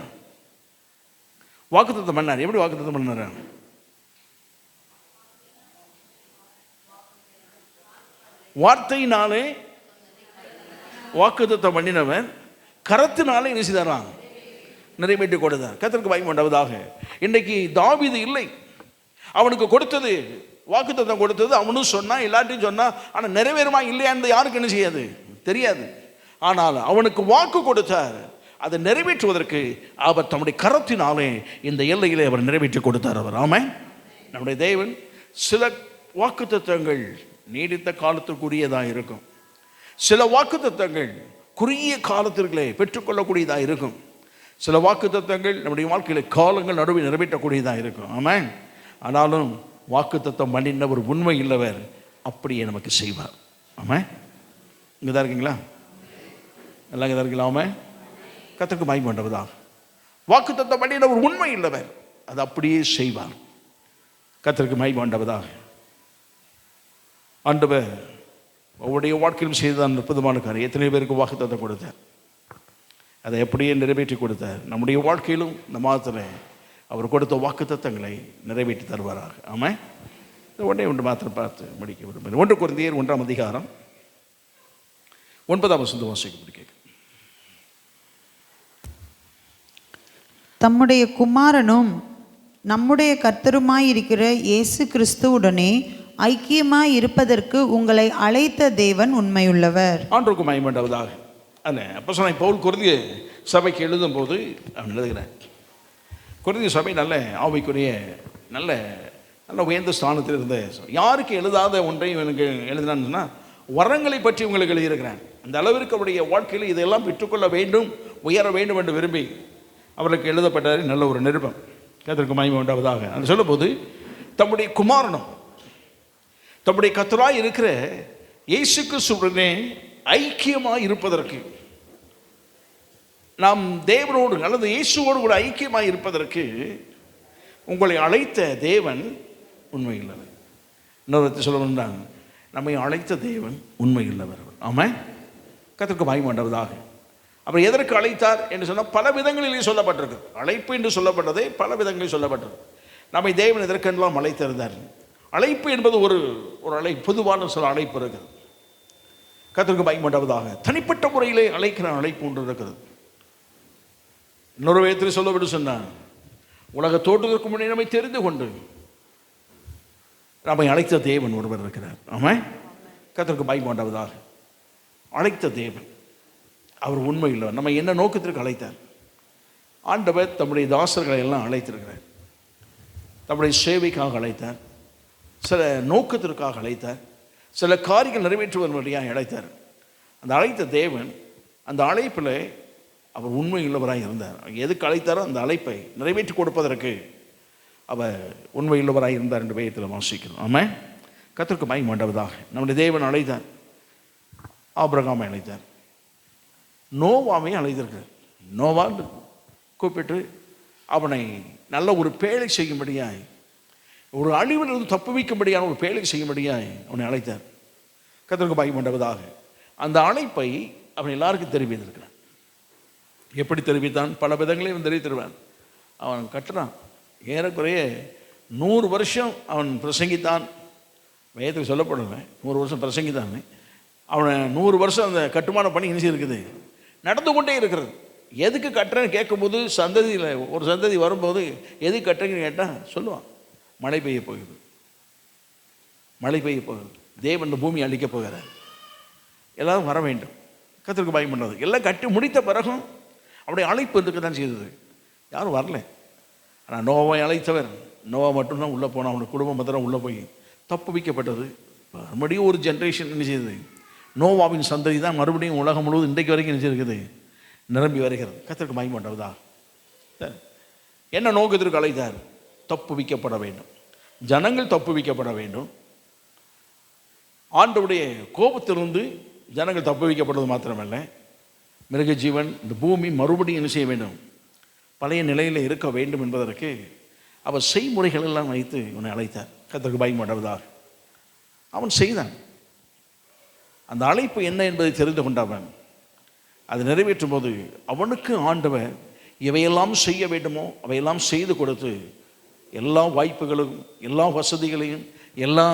வாக்குத்தத்தம் பண்ணார். எப்படி வாக்குத்தத்தம் பண்ணாரா? வார்த்தையினாலே வாக்குத்தத்தம் பண்ணினவன் கரத்தினாலே என்ன செய்தாராம்? நிறைவேற்றி கொடுத்தார். கர்த்தருக்கு மகிமை உண்டாவதாக. இன்றைக்கு தாவீது இல்லை, அவனுக்கு கொடுத்தது வாக்குத்தத்தம் கொடுத்தது, அவனும் சொன்னான், எல்லாத்தையும் சொன்னான், ஆனால் நிறைவேறுமா இல்லையான்னு யாருக்கு என்ன செய்யாது தெரியாது. ஆனால் அவனுக்கு வாக்கு கொடுத்தார், அதை நிறைவேற்றுவதற்கு அவர் தம்முடைய கரத்தினாலே இந்த எல்லையிலே அவர் நிறைவேற்றி கொடுத்தார் அவர். ஆமாம், நம்முடைய தேவன் சில வாக்குத்தத்தங்கள் நீடித்த காலத்திற்குரியதாக இருக்கும், சில வாக்குத்தத்தங்கள் குறுகிய காலத்திற்குள்ளே பெற்றுக்கொள்ளக்கூடியதாக இருக்கும், சில வாக்குத்தத்தங்கள் நம்முடைய வாழ்க்கையில் காலங்கள் நடுவில் நிறைவேற்றக்கூடியதாக இருக்கும். ஆமாம், ஆனாலும் வாக்குத்தத்தம் பண்ணின ஒரு உண்மை இல்லவர் அப்படியே நமக்கு செய்வார். ஆமாம், இங்கே தான் இருக்கீங்களா? எல்லாம் இங்கே தான் இருக்கீங்களா? ஆமாம், கர்த்தருக்கு மகிமை உண்டாவதாக. வாக்குத்தத்தம் பண்ணின ஒரு உண்மை இல்லவர் அது அப்படியே செய்வார். கர்த்தருக்கு மகிமை உண்டாவதாக. ஆண்டவர் அவருடைய வாழ்க்கையிலும் செய்ததான் அற்புதமான காரியம். எத்தனை பேருக்கு வாக்குத்தத்தம் கொடுத்தார், அதை எப்படியே நிறைவேற்றி கொடுத்தார். நம்முடைய வாழ்க்கையிலும் இந்த மாதத்தில் அவர் கொடுத்த வாக்குத்தத்தங்களை நிறைவேற்றி தருவாராக. ஆமாம், ஒன்றே ஒன்று மாத்திரம் பார்த்து முடிக்க விரும்புகிறேன். 1 கொரிந்தியர் 1 அதிகாரம் 9 வாசிக்க கேட்க.
தம்முடைய குமாரனும் நம்முடைய கர்த்தருமாயிருக்கிற இயேசு கிறிஸ்துவுடனே ஐக்கியமாய் இருப்பதற்கு உங்களை அழைத்த தேவன் உண்மையுள்ளவர்.
ஆண்டவருக்கு மகிமை உண்டாவதாக. அல்ல அப்போஸ்தலனாகிய பவுல் கொரிந்திய சபைக்கு எழுதும்போது அவன் எழுதுகிறார். கொரிந்திய சபை நல்ல ஆவிக்குரிய நல்ல நல்ல உயர்ந்த ஸ்தானத்தில் இருந்த யாருக்கு எழுதாத ஒன்றை இவனுக்கு எழுதினான்னு வரங்களை பற்றி உங்களுக்கு எழுதியிருக்கிறான். அந்த அளவிற்கு அவருடைய வாழ்க்கையில் இதெல்லாம் பெற்றுக்கொள்ள வேண்டும், உயர வேண்டும் என்று விரும்பி அவர்களுக்கு எழுதப்பட்ட நல்ல ஒரு நிருபம். கர்த்தருக்கு மகிமை உண்டாவதாக. அது சொல்லும்போது தம்முடைய குமாரனும் தம்முடைய கர்த்தராய் இருக்கிற இயேசு கிறிஸ்துவுடனே ஐக்கியமாக இருப்பதற்கு, நாம் தேவனோடு அல்லது இயேசுவோடு கூட ஐக்கியமாக இருப்பதற்கு உங்களை அழைத்த தேவன் உண்மையுள்ளவர். இன்னொரு சொல்லணும்னா நம்மை அழைத்த தேவன் உண்மையுள்ளவர். ஆமாம், கர்த்தருக்கு மகிமை உண்டாவதாக. அப்புறம் எதற்கு அழைத்தார் என்று சொன்னால் பல விதங்களிலே சொல்லப்பட்டிருக்கு. அழைப்பு என்று சொல்லப்பட்டதே பல விதங்களில் சொல்லப்பட்டிருக்கு. நம்மை தேவன் எதற்கெல்லாம் அழைத்திருந்தார். அழைப்பு என்பது ஒரு பொதுவான சில அழைப்பு இருக்குது. கர்த்தருக்கு மகிமை உண்டாவதாக. தனிப்பட்ட முறையிலே அழைக்கிற அழைப்பு ஒன்று இருக்கிறது. இன்னொரு விதத்தில் சொல்லப்பட்டு சொன்னான், உலக தோற்றத்திற்கு முன்னே நம்மை தெரிந்து கொண்டு நம்மை அழைத்த தேவன் ஒருவர் இருக்கிறார். ஆமாம், கர்த்தருக்கு மகிமை உண்டாவதாக. அழைத்த தேவன் அவர் உண்மை இல்லை. நம்ம என்ன நோக்கத்திற்கு அழைத்தார்? ஆண்டவர் தம்முடைய தாசர்களை எல்லாம் அழைத்திருக்கிறார். தம்முடைய சேவைக்காக அழைத்தார், சில நோக்கத்திற்காக அழைத்தார், சில காரியங்கள் நிறைவேற்றுவதற்காக அழைத்தார். அந்த அழைத்த தேவன் அந்த அழைப்பில் அவர் உண்மை உள்ளவராக இருந்தார். எதுக்கு அழைத்தாரோ அந்த அழைப்பை நிறைவேற்றி கொடுப்பதற்கு அவர் உண்மை உள்ளவராக இருந்தார் என்று வேதத்தில் வாசிக்கிறோம். ஆமாம், கர்த்தருக்கு மகிமை உண்டாவதாக. நம்முடைய தேவன் அழைத்தார். ஆபிரகாமை அழைத்தார், நோவாவை அழைத்திருக்கிறார். நோவா கூப்பிட்டு அவனை நல்ல ஒரு பேழை செய்யும்படியாய், ஒரு அழிவிலிருந்து தப்பு வைக்கும்படியான ஒரு பேழை செய்யும்படியாய் அவனை அழைத்தார். கர்த்தருக்கு மகிமை உண்டாவதாக. அந்த அழைப்பை அவன் எல்லாருக்கும் தெரிவித்திருக்கிறான். எப்படி தெரிவித்தான்? பல விதங்களையும் தெரிவித்திருவான். அவன் கட்டுறான். ஏறக்குறைய 100 வருஷம் அவன் பிரசங்கித்தான். வேதத்தில் சொல்லப்படுவேன் 100 வருஷம் பிரசங்கித்தான். அவனை 100 வருஷம் அந்த கட்டுமான பணி இனிச்சு இருக்குது, நடந்து கொண்டே இருக்கிறது. எதுக்கு கட்டுறேன்னு கேட்கும்போது சந்ததியில் ஒரு சந்ததி வரும்போது எதுக்கு கட்டுறேன்னு கேட்டால் சொல்லுவான், மழை பெய்ய போகுது, மழை பெய்ய போகுது, தேவன் இந்த பூமி அழிக்க போகிறார், எல்லாரும் வர வேண்டும். கர்த்தருக்கு பயம் பண்ணது எல்லாம் கட்டி முடித்த பிறகும் அவருடைய அழைப்பு இருக்க தான் செய்தது. யாரும் வரல. ஆனால் நோவாவை அழைத்தவர், நோவா மட்டும்தான் உள்ளே போனால் அவனுடைய குடும்பம் மாத்திரம் உள்ளே போய் தப்பு வைக்கப்பட்டது. மறுபடியும் ஒரு ஜென்ரேஷன் என்ன செய்யுது, நோவாவின் சந்ததி தான் மறுபடியும் உலகம் முழுவதும் இன்றைக்கு வரைக்கும் நினைச்சிருக்குது, நிரம்பி வருகிறது. கர்த்தருக்கு மகிமை உண்டாவதா. என்ன நோக்கத்திற்கு அழைத்தார்? தப்பு வைக்கப்பட வேண்டும், ஜனங்கள் தப்பு வைக்கப்பட வேண்டும். ஆண்டவருடைய கோபத்திலிருந்து ஜனங்கள் தப்பு வைக்கப்படுவது மாத்திரமல்ல, மிருக ஜீவன் இந்த பூமி மறுபடியும் என்ன செய்ய வேண்டும், பழைய நிலையில் இருக்க வேண்டும் என்பதற்கு அவர் செய்முறைகள் எல்லாம் வைத்து இவனை அழைத்தார். கர்த்தருக்கு மகிமை உண்டாவதாக. அவன் செய்தான். அந்த அழைப்பு என்ன என்பதை தெரிந்து கொண்டவன் அதை நிறைவேற்றும் போது அவனுக்கு ஆண்டவர் எவையெல்லாம் செய்ய வேண்டுமோ அவையெல்லாம் செய்து கொடுத்து எல்லா வாய்ப்புகளும் எல்லா வசதிகளையும் எல்லா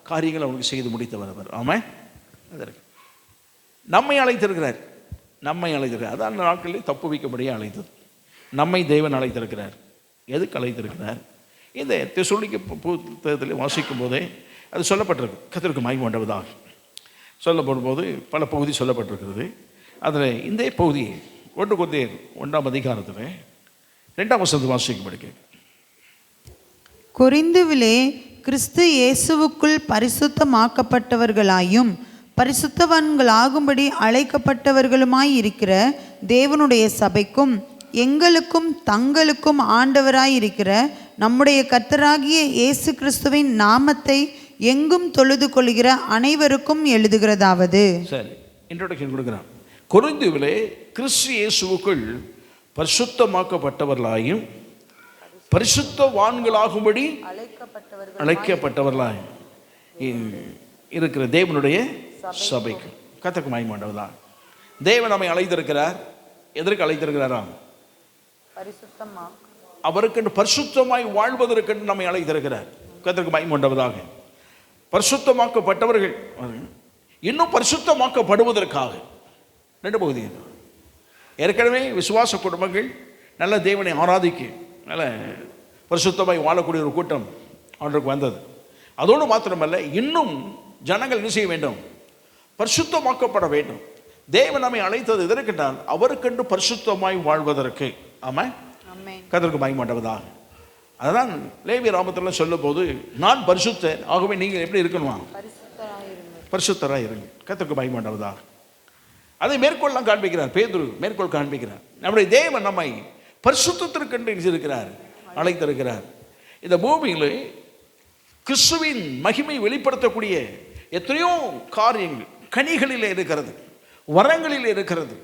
காரியங்களும் அவனுக்கு செய்து முடித்தவர் அவர். ஆமாம், அதற்கு நம்மை அழைத்திருக்கிறார். நம்மை அழைத்திருக்கிறார். அதான் அந்த நாட்களில் தப்பு வைக்கும்படியாக அழைத்தது. நம்மை தேவன் அழைத்திருக்கிறார். எதுக்கு அழைத்திருக்கிறார்? இந்த தெசலோனிக்க புத்தகத்தில் வாசிக்கும் போதே அது சொல்லப்பட்டிருக்கு. கர்த்தருக்கு மகிமை உண்டாவதாக சொல்லப்படும் போது பல பகுதி சொல்லப்பட்டிருக்கிறது. அதில் இந்த பகுதியை 1 கொரிந்தியர் 1ஆம் அதிகாரத்தில் 2ஆம் வசனத்தை வாசிக்கும்படி கேட்க.
கொரிந்துவிலே கிறிஸ்து இயேசுவுக்குள் பரிசுத்தமாக்கப்பட்டவர்களாயும் பரிசுத்தவான்களாகும்படி அழைக்கப்பட்டவர்களுமாய் இருக்கிற தேவனுடைய சபைக்கும் எங்களுக்கும் தங்களுக்கும் ஆண்டவராயிருக்கிற நம்முடைய கர்த்தராகிய இயேசு கிறிஸ்துவின் நாமத்தை எங்கும் தொழுது கொள்கிற அனைவருக்கும் எழுதுகிறதாவது. சரி,
இன்ட்ரோடக்ஷன் கொடுக்குறான். கொரிந்துவிலே கிறிஸ்து இயேசுவுக்குள் பரிசுத்தமாக்கப்பட்டவர்களாயும் பரிசுத்தவான்களாகும்படி அழைக்கப்பட்டவர்களாயும் இருக்கிற தேவனுடைய சபைக்கு. கர்த்தருக்கு மகிமை உண்டாவதாக. தேவன் நம்மை அழைத்திருக்கிறார். எதற்கு அழைத்திருக்கிறாராம்? அவருக்கென்று பரிசுத்தமாய் வாழ்வதற்கென்று நம்மை அழைத்திருக்கிறார். கர்த்தருக்கு மகிமை உண்டாவதாக. பரிசுத்தமாக்கப்பட்டவர்கள் இன்னும் பரிசுத்தமாக்கப்படுவதற்காக 2 பகுதி. ஏற்கனவே விசுவாச குடும்பங்கள் நல்ல தேவனை ஆராதிக்க நல்ல பரிசுத்தமாய் வாழக்கூடிய ஒரு கூட்டம் அவர்களுக்கு வந்தது. அதோடு மாத்திரமல்ல, இன்னும் ஜனங்கள் என்ன செய்ய வேண்டும்? பரிசுத்தமாக்கப்பட வேண்டும். தேவன் நம்மை அழைத்தது எதற்கென்றால் அவருக்கென்று பரிசுத்தமாய் வாழ்வதற்கு. ஆமா, கர்த்தருக்கு மகிமையுண்டாவதாக. அதான் லேவிய ராமத்தில் சொல்லும் போது, நான் பரிசுத்தர், ஆகவே நீங்கள் எப்படி இருக்கணுமா? பரிசுத்தராக இருங்க. கர்த்தருக்கு மகிமையுண்டாவதாக. அதை மேற்கோள்லாம் காண்பிக்கிறார் பேதுரு, மேற்கோள் காண்பிக்கிறார். நம்முடைய தேவன் நம்மை பரிசுத்தத்திற்கென்று இருக்கிறார், அழைத்திருக்கிறார். இந்த பூமியில் கிறிஸ்துவின் மகிமை வெளிப்படுத்தக்கூடிய எத்தனையோ காரியங்கள் கனிகளில் இருக்கிறது, வரங்களில் இருக்கிறது,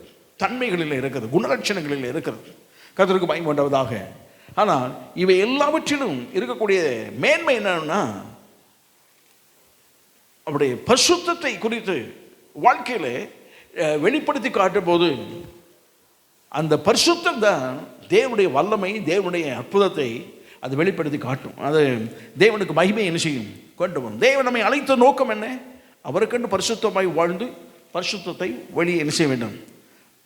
தன்மைகளில் இருக்கிறது, குணலட்சணங்களில் இருக்கிறது. கர்த்தருக்கு மகிமை உண்டாவதாக. ஆனால் இவை எல்லாவற்றிலும் இருக்கக்கூடிய மேன்மை என்னன்னா, அவருடைய பரிசுத்தத்தை குறித்து வாழ்க்கையில் வெளிப்படுத்தி காட்டும் போது அந்த பரிசுத்தம் தான் தேவனுடைய வல்லமை, தேவனுடைய அற்புதத்தை அது வெளிப்படுத்தி காட்டும். அது தேவனுக்கு மகிமை என்ன செய்யும்? கொண்டு வரும். தேவன் நம்மை அழைத்த நோக்கம் என்ன? அவருக்கென்று பரிசுத்தமாய் வாழ்ந்து பரிசுத்தத்தை வெளியே என்ன செய்ய வேண்டும்?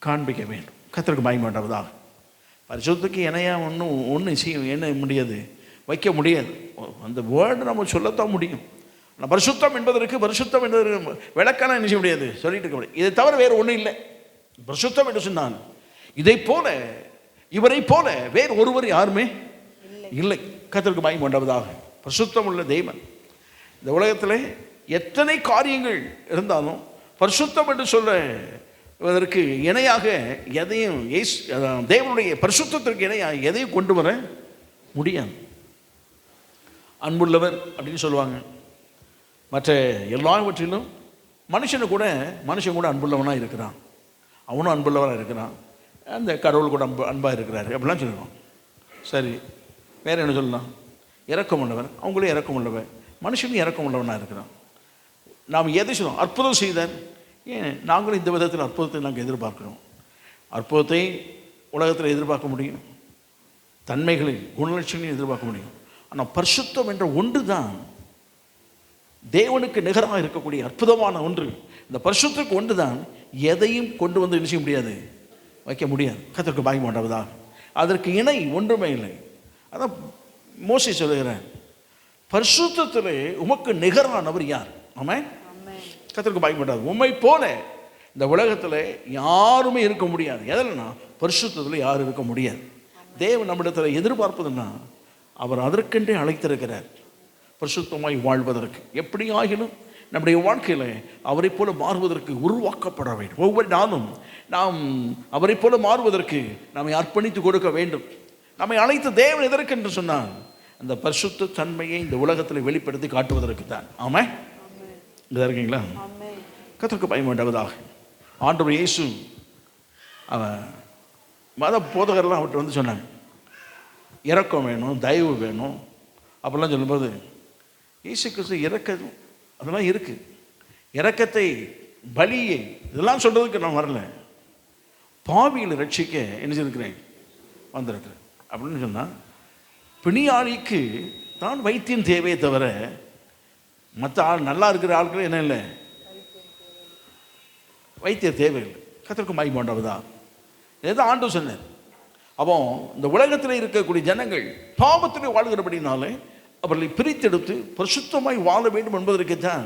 காண்பிக்க வேண்டும். கர்த்தருக்கு மகிமை உண்டாவதாக. பரிசுத்தத்துக்கு இணையா ஒன்றும் செய்ய என்ன முடியாது, வைக்க முடியாது. அந்த வேர்டு நம்ம சொல்லத்தான் முடியும். ஆனால் பரிசுத்தம் என்பதற்கு விளக்கெல்லாம் என்ன செய்ய முடியாது, சொல்லிட்டு இருக்க முடியாது. இதை தவிர வேறு ஒன்றும் இல்லை. பரிசுத்தம் என்று சொன்னால் இதை போல, இவரை போல வேறு ஒருவர் யாருமே இல்லை. கர்த்தருக்கு மகிமை உண்டாவதாக. பரிசுத்தம் உள்ள தெய்வன். இந்த உலகத்தில் எத்தனை காரியங்கள் இருந்தாலும் பரிசுத்தம் என்று சொல்வதற்கு இணையாக எதையும், தேவனுடைய பரிசுத்தத்திற்கு இணையாக எதையும் கொண்டு வர முடியாது. அன்புள்ளவர் அப்படின்னு சொல்லுவாங்க. மற்ற எல்லாவற்றிலும் மனுஷன் கூட அன்புள்ளவனாக இருக்கிறான். அவனும் அன்புள்ளவனாக இருக்கிறான். அந்த கடவுள் கூட அன்பாக இருக்கிறாரு அப்படிலாம் சொல்லுவான். சரி, வேறு என்ன சொல்லலாம்? இரக்கம் உள்ளவர், அவங்களே இரக்கம் உள்ளவர், மனுஷனும் இரக்கம் உள்ளவனாக இருக்கிறான். நாம் எதை சொல்லுவோம்? அற்புதம் செய்தார். ஏன் நாங்களும் இந்த விதத்தில் அற்புதத்தை நாங்கள் எதிர்பார்க்கிறோம். அற்புதத்தை உலகத்தில் எதிர்பார்க்க முடியும், தன்மைகளில் குணலட்சணையும் எதிர்பார்க்க முடியும். ஆனால் பரிசுத்தம் என்ற ஒன்று தான் தேவனுக்கு நிகராக இருக்கக்கூடிய அற்புதமான ஒன்று. இந்த பரிசுத்தத்துக்கு ஒன்று தான் எதையும் கொண்டு வந்து என்ன செய்ய முடியாது, வைக்க முடியாது. கர்த்தருக்கு மகிமை உண்டாவதாக. அதற்கு இணை ஒன்றுமே இல்லை. அதான் மோசே சொல்லுகிறேன், பரிசுத்தத்திலே உமக்கு நிகரானவர் யார்? ஆமென். கர்த்தருக்கு மகிமை உண்டாவது. உம்மை போல இந்த உலகத்தில் யாருமே இருக்க முடியாது. எதில்னா பரிசுத்தத்தில் யாரும் இருக்க முடியாது. தேவன் நம்மிடத்தில் எதிர்பார்ப்பதுன்னா அவர் அதற்கென்றே அழைத்திருக்கிறார், பரிசுத்தமாய் வாழ்வதற்கு. எப்படி ஆகிலும் நம்முடைய வாழ்க்கையில் அவரை போல மாறுவதற்கு உருவாக்கப்பட வேண்டும். ஒவ்வொரு நாளும் நாம் அவரை போல மாறுவதற்கு நம்மை அர்ப்பணித்து கொடுக்க வேண்டும். நம்மை அழைத்த தேவன் எதற்கு என்று சொன்னால் அந்த பரிசுத்த தன்மையை இந்த உலகத்தில் வெளிப்படுத்தி காட்டுவதற்கு தான். ஆமாம், இங்கே இருக்கீங்களா? கர்த்தருக்கு மகிமை உண்டாவதாக. ஆண்டவர் இயேசு மத போதகர்லாம் அவர்கிட்ட வந்து சொன்னாங்க, இரக்கம் வேணும், தயவு வேணும் அப்படிலாம் சொல்லும்போது இயேசு கிறிஸ்து இரக்கம் அதெல்லாம் இருக்குது. இரக்கத்தை, பலியை, இதெல்லாம் சொல்கிறதுக்கு நான் வரல, பாவிகளை ரட்சிக்க என்ன செய்திருக்கிறேன், வந்திருக்கிறேன் அப்படின்னு சொன்னால் பிணியாளிக்கு தான் வைத்தியம் தேவையே தவிர மற்ற ஆள் நல்லா இருக்கிற ஆட்கள் என்ன இல்லை, வைத்திய தேவையில்லை. கர்த்தருக்கு மகிமை உண்டாவதா. இதுதான் ஆண்டவர் சொன்னார். அப்போ இந்த உலகத்தில் இருக்கக்கூடிய ஜனங்கள் பாவத்தில் வாழ்கிறபடினாலே அவர்களை பிரித்தெடுத்து பரிசுத்தமாய் வாழ வேண்டும் என்பதற்கு தான்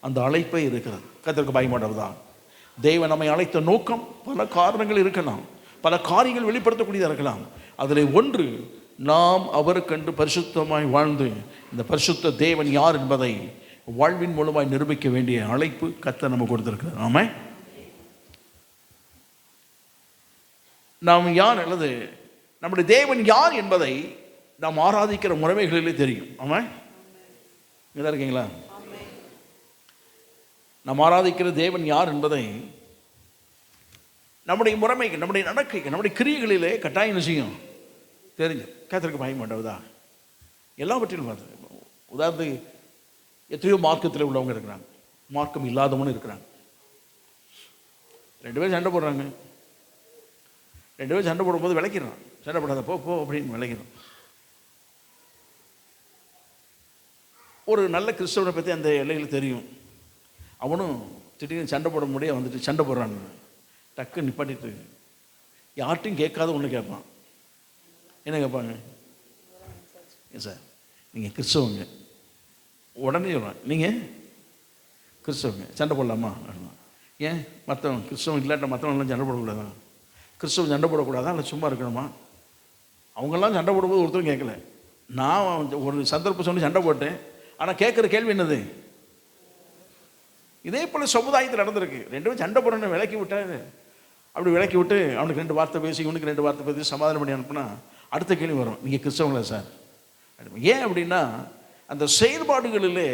அந்த அழைப்பை இருக்கிறது. கர்த்தருக்கு மகிமை உண்டாவதா. தேவன் நம்மை அழைத்த நோக்கம் பல காரணங்கள் இருக்கலாம், பல காரியங்கள் வெளிப்படுத்தக்கூடியதாக இருக்கலாம். அதில் ஒன்று, நாம் அவருக்கென்று பரிசுத்தமாய் வாழ்ந்து இந்த பரிசுத்த தேவன் யார் என்பதை வாழ்வின் மூலமாய் நிரூபிக்க வேண்டிய அழைப்பு கர்த்தர் நம்ம கொடுத்திருக்கிறார். ஆமாம், நாம் யார் அல்லது நம்முடைய தேவன் யார் என்பதை நாம் ஆராதிக்கிற முறைமைகளிலே தெரியும். ஆமாம், இங்கே தான் இருக்கீங்களா? நாம் ஆராதிக்கிற தேவன் யார் என்பதை நம்முடைய முறைமைக்கு, நம்முடைய நடக்கைக்கு, நம்முடைய கிரியைகளிலே கட்டாயம் செய்யும் தெரிஞ்சு. கர்த்தருக்கு மகிமை உண்டாவதா. எல்லாவற்றிலும் பார்த்து, உதாரணத்துக்கு எத்தனையோ மார்க்கத்தில் உள்ளவங்க இருக்கிறாங்க, மார்க்கம் இல்லாதவனும் இருக்கிறாங்க. ரெண்டு பேரும் சண்டை போடுறாங்க. ரெண்டு பேரும் சண்டை போடும்போது விளக்கிறான், சண்டை போடாத போ போ அப்படின்னு விளக்கிறான். ஒரு நல்ல கிறிஸ்தவனை பற்றி அந்த எல்லையில் தெரியும். அவனும் திடீர்னு சண்டை போட முடியாது வந்துட்டு சண்டை போடுறான்னு டக்கு நிப்பாட்டிட்டு யார்ட்டையும் கேட்காத ஒன்று கேட்பான். என்ன கேட்பாங்க? சார் நீங்கள் கிறிஸ்தவங்க, உடனே சொல்கிறேன் நீங்கள் கிறிஸ்தவங்க சண்டை போடலாமா? ஏன் மற்றவங்க கிறிஸ்தவம் இல்லாட்ட மற்றவங்களாம் சண்டை போடக்கூடாதா? கிறிஸ்தவம் சண்டை போடக்கூடாதா இல்லை சும்மா இருக்கணுமா? அவங்கெல்லாம் சண்டை போடும்போது ஒருத்தரும் கேட்கல. நான் ஒரு சந்தர்ப்பம் சொல்லி சண்டை போட்டேன். ஆனால் கேட்குற கேள்வி என்னது? இதே போல் சமுதாயத்தில் நடந்திருக்கு. ரெண்டு பேரும் சண்டை போடுறேன்னு விலக்கி விட்டாரு. அப்படி விலக்கி விட்டு அவனுக்கு 2 வார்த்தை பேசி இவனுக்கு 2 வார்த்தை பேசி சமாதானம் பண்ணி அனுப்புனா அடுத்த கேள்வி வரும், நீங்கள் கிறிஸ்தவங்களா சார்? ஏன் அப்படின்னா அந்த செயல்பாடுகளிலே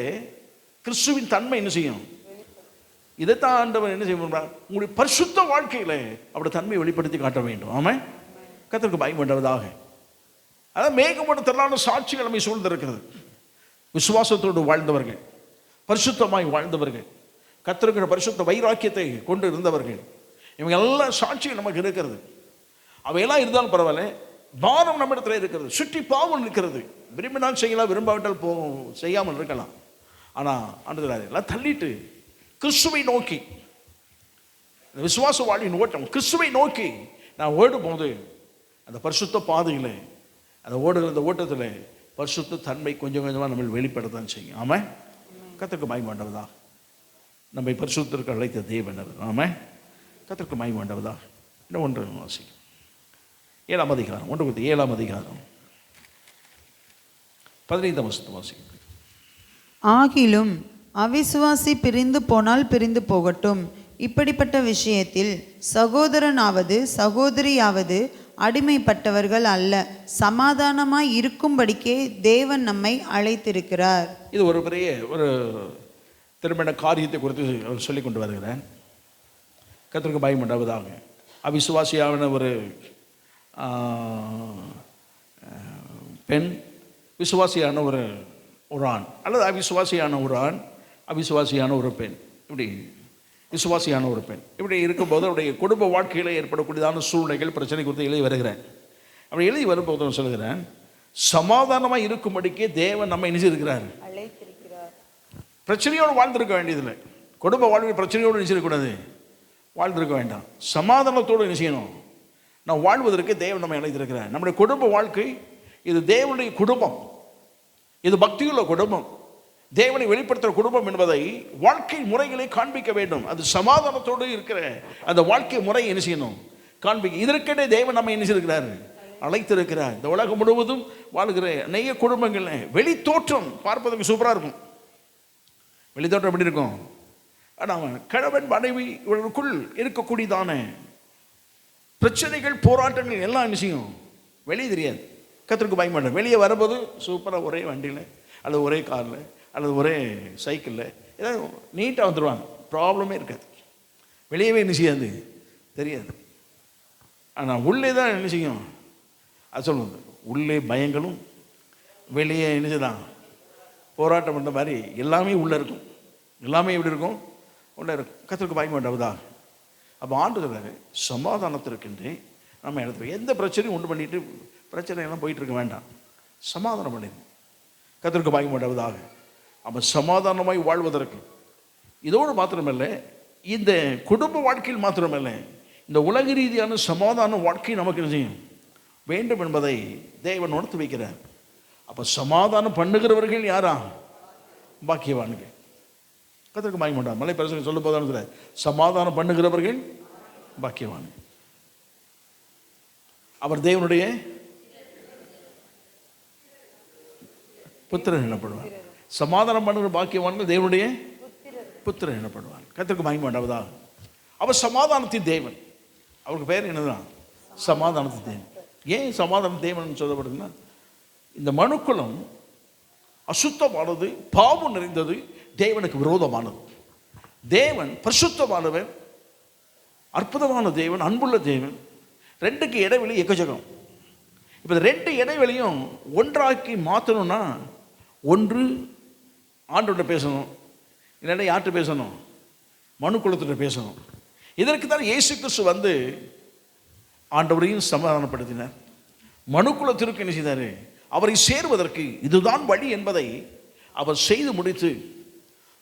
கிறிஸ்துவின் தன்மை என்ன செய்யும்? இதைத்தான் ஆண்டவர் என்ன செய்ய முடியும்? உங்களுடைய பரிசுத்த வாழ்க்கையில் அப்படி தன்மையை வெளிப்படுத்தி காட்ட வேண்டும். ஆமாம், கர்த்தருக்கு பயம் வேண்டவதாக. அதான் மேகமோட திரளான சாட்சிகள் நம்மை சூழ்ந்திருக்கிறது. விசுவாசத்தோடு வாழ்ந்தவர்கள், பரிசுத்தமாய் வாழ்ந்தவர்கள், கர்த்தருக்கு பரிசுத்த வைராக்கியத்தை கொண்டு இருந்தவர்கள், இவங்க எல்லாம் சாட்சிகள் நமக்கு இருக்கிறது. அவையெல்லாம் இருந்தாலும் பரவாயில்ல, பாரம் நம்ம இடத்துல இருக்கிறது, சுற்றி பாவம் இருக்கிறது. விரும்பினால் செய்யலாம், விரும்பாவிட்டால் செய்யாமல் இருக்கலாம். ஆனால் ஆண்டவர் எல்லாம் தள்ளிட்டு கிறிஸ்துவை நோக்கி, விசுவாச வாழ்வின் ஓட்டம் கிறிஸ்துவை நோக்கி நான் ஓடும் போது அந்த பரிசுத்த பாதையில், அந்த ஓடுகிற அந்த ஓட்டத்தில் பரிசுத்த தன்மை கொஞ்சம் கொஞ்சமாக நம்ம வெளிப்படத்தான் செய்யும். ஆமாம், கர்த்தருக்கு மகிமை உண்டாவதா. நம்மை பரிசுத்தருக்கு அழைத்த தேவன் அவர். ஆமாம், கர்த்தருக்கு மகிமை உண்டாவதா. இன்னும் ஒன்று வாசிக்கும், 7ஆம் அதிகாரம், 7ஆம் அதிகாரம் 15ஆம் வசனத்தை வாசிக்கும்.
ஆகிலும் அவிசுவாசி பிரிந்து போனால் பிரிந்து போகட்டும். இப்படிப்பட்ட விஷயத்தில் சகோதரனாவது சகோதரியாவது அடிமைப்பட்டவர்கள் அல்ல, சமாதானமாய் இருக்கும்படிக்கே தேவன் நம்மை அழைத்திருக்கிறார்.
இது ஒரு பெரிய ஒரு திருமண காரியத்தை குறித்து அவர் சொல்லி கொண்டு வருகிறார். கர்த்தருக்கு பயம் உண்டாவதாக. அவிசுவாசியான ஒரு பெண், விசுவாசியான ஒரு ஆண், அல்லது அவிசுவாசியான ஒரு ஆண், அவிசுவாசியான ஒரு பெண், இப்படி விசுவாசியான ஒரு பெண், இப்படி இருக்கும்போது அவருடைய குடும்ப வாழ்க்கையில் ஏற்படக்கூடியதான சூழ்நிலைகள், பிரச்சனை குறித்து எழுதி வருகிறேன். அப்படி எழுதி வரும்போது சொல்கிறேன், சமாதானமாக இருக்கும்படிக்கே தேவன் நம்ம நினைச்சிருக்கிறார். பிரச்சனையோடு வாழ்ந்திருக்க வேண்டியதில்லை. குடும்ப வாழ்வில் பிரச்சனையோடு நினைச்சிருக்கூடாது, வாழ்ந்திருக்க வேண்டாம். சமாதானத்தோடு என்ன செய்யணும்? நான் வாழ்வதற்கு தேவன் நம்ம அழைத்திருக்கிறார். நம்முடைய குடும்ப வாழ்க்கை இது தேவனுடைய குடும்பம், இது பக்தியுள்ள குடும்பம், தேவனை வெளிப்படுத்துகிற குடும்பம் என்பதை வாழ்க்கை முறைகளை காண்பிக்க வேண்டும். அது சமாதானத்தோடு இருக்கிற அந்த வாழ்க்கை முறையை என்ன செய்யணும்? காண்பிக்க. இதற்கிடையே தேவன் நம்ம என்ன செய்திருக்கிறார்? அழைத்திருக்கிறார். இந்த உலகம் முழுவதும் வாழ்கிற அநேக குடும்பங்கள் வெளி தோற்றம் பார்ப்பதற்கு சூப்பராக இருக்கும். வெளி தோற்றம் எப்படி இருக்கும்? ஆனால் கணவன் மனைவி இவர்களுக்குள் இருக்கக்கூடியதான பிரச்சனைகள், போராட்டங்கள் எல்லாம் என்ன செய்யும்? வெளியே தெரியாது. கர்த்தருக்கு பயம் வேண்டாம். வெளியே வரும்போது சூப்பராக ஒரே வண்டியில் அல்லது ஒரே காரில் அல்லது ஒரே சைக்கிளில் ஏதாவது நீட்டாக வந்துடுவாங்க, ப்ராப்ளமே இருக்காது. வெளியவே என்ன செய்யாது? தெரியாது. ஆனால் உள்ளே தான் என்ன செய்யும்? அது சொல்லுவது, உள்ளே பயங்களும் வெளியே என்னதான் போராட்டம் பண்ணுற மாதிரி எல்லாமே உள்ளே இருக்கும். எல்லாமே எப்படி இருக்கும்? உள்ளே இருக்கும். கர்த்தருக்கு பயம் வேண்டாவதா. அப்போ ஆண்டு சொல்றாரு, சமாதானத்திற்கென்றே நம்ம இடத்துல எந்த பிரச்சனையும் உண்டு பண்ணிட்டு பிரச்சனையெல்லாம் போயிட்டு இருக்க வேண்டாம், சமாதானம் பண்ணிடுங்க. கர்த்தருக்கு பயம் வேண்டாவதாக. அப்போ சமாதானமாய் வாழ்வதற்கு இதோடு மாத்திரமல்ல, இந்த குடும்ப வாழ்க்கையில் மாத்திரமல்ல, இந்த உலக ரீதியான சமாதான வாழ்க்கை நமக்கு என்ன செய்யும் வேண்டும் என்பதை தேவன் உணர்த்து வைக்கிறார். அப்போ சமாதானம் பண்ணுகிறவர்கள் யாரா? பாக்கியவான்கள். கர்த்தருக்கு பயம் வேண்டாம். மலை பிரசங்க சொல்லும் போது சமாதானம் பண்ணுகிறவர்கள் பாக்கியவான்கள், அவர் தேவனுடைய புத்திரன் எனப்படுவார். சமாதானம் பண்ணுகிற பாக்கியவான்கள் தேவனுடைய புத்திரன் எனப்படுவார். கர்த்தருக்கு மகிமை உண்டாவதா. அவர் சமாதானத்தின் தேவன். அவருக்கு பேர் என்னதான்? சமாதானத்தின் தேவன். ஏன் சமாதான தேவன் சொல்லப்படுதுன்னா, இந்த மனுக்குலம் அசுத்தமானது, பாவம் நிறைந்தது, தேவனுக்கு விரோதமானது. தேவன் பரிசுத்தமானவன், அற்புதமான தேவன், அன்புள்ள தேவன். ரெண்டுக்கு இடைவெளி எக்கச்சக்கம். இப்போ இந்த ரெண்டு இடைவெளியும் ஒன்றாக்கி மாற்றணும்னா, ஒன்று ஆண்டோட பேசணும், இல்லைன்னா யார்கிட்ட பேசணும்? மனுக்குலத்திட்ட பேசணும். இதற்கு தான் இயேசு கிறிஸ்து வந்து ஆண்டவரையும் சமாதானப்படுத்தினார், மனுக்குலத்திற்கு என்ன செய்தார்? அவரை சேர்வதற்கு இதுதான் வழி என்பதை அவர் செய்து முடித்து,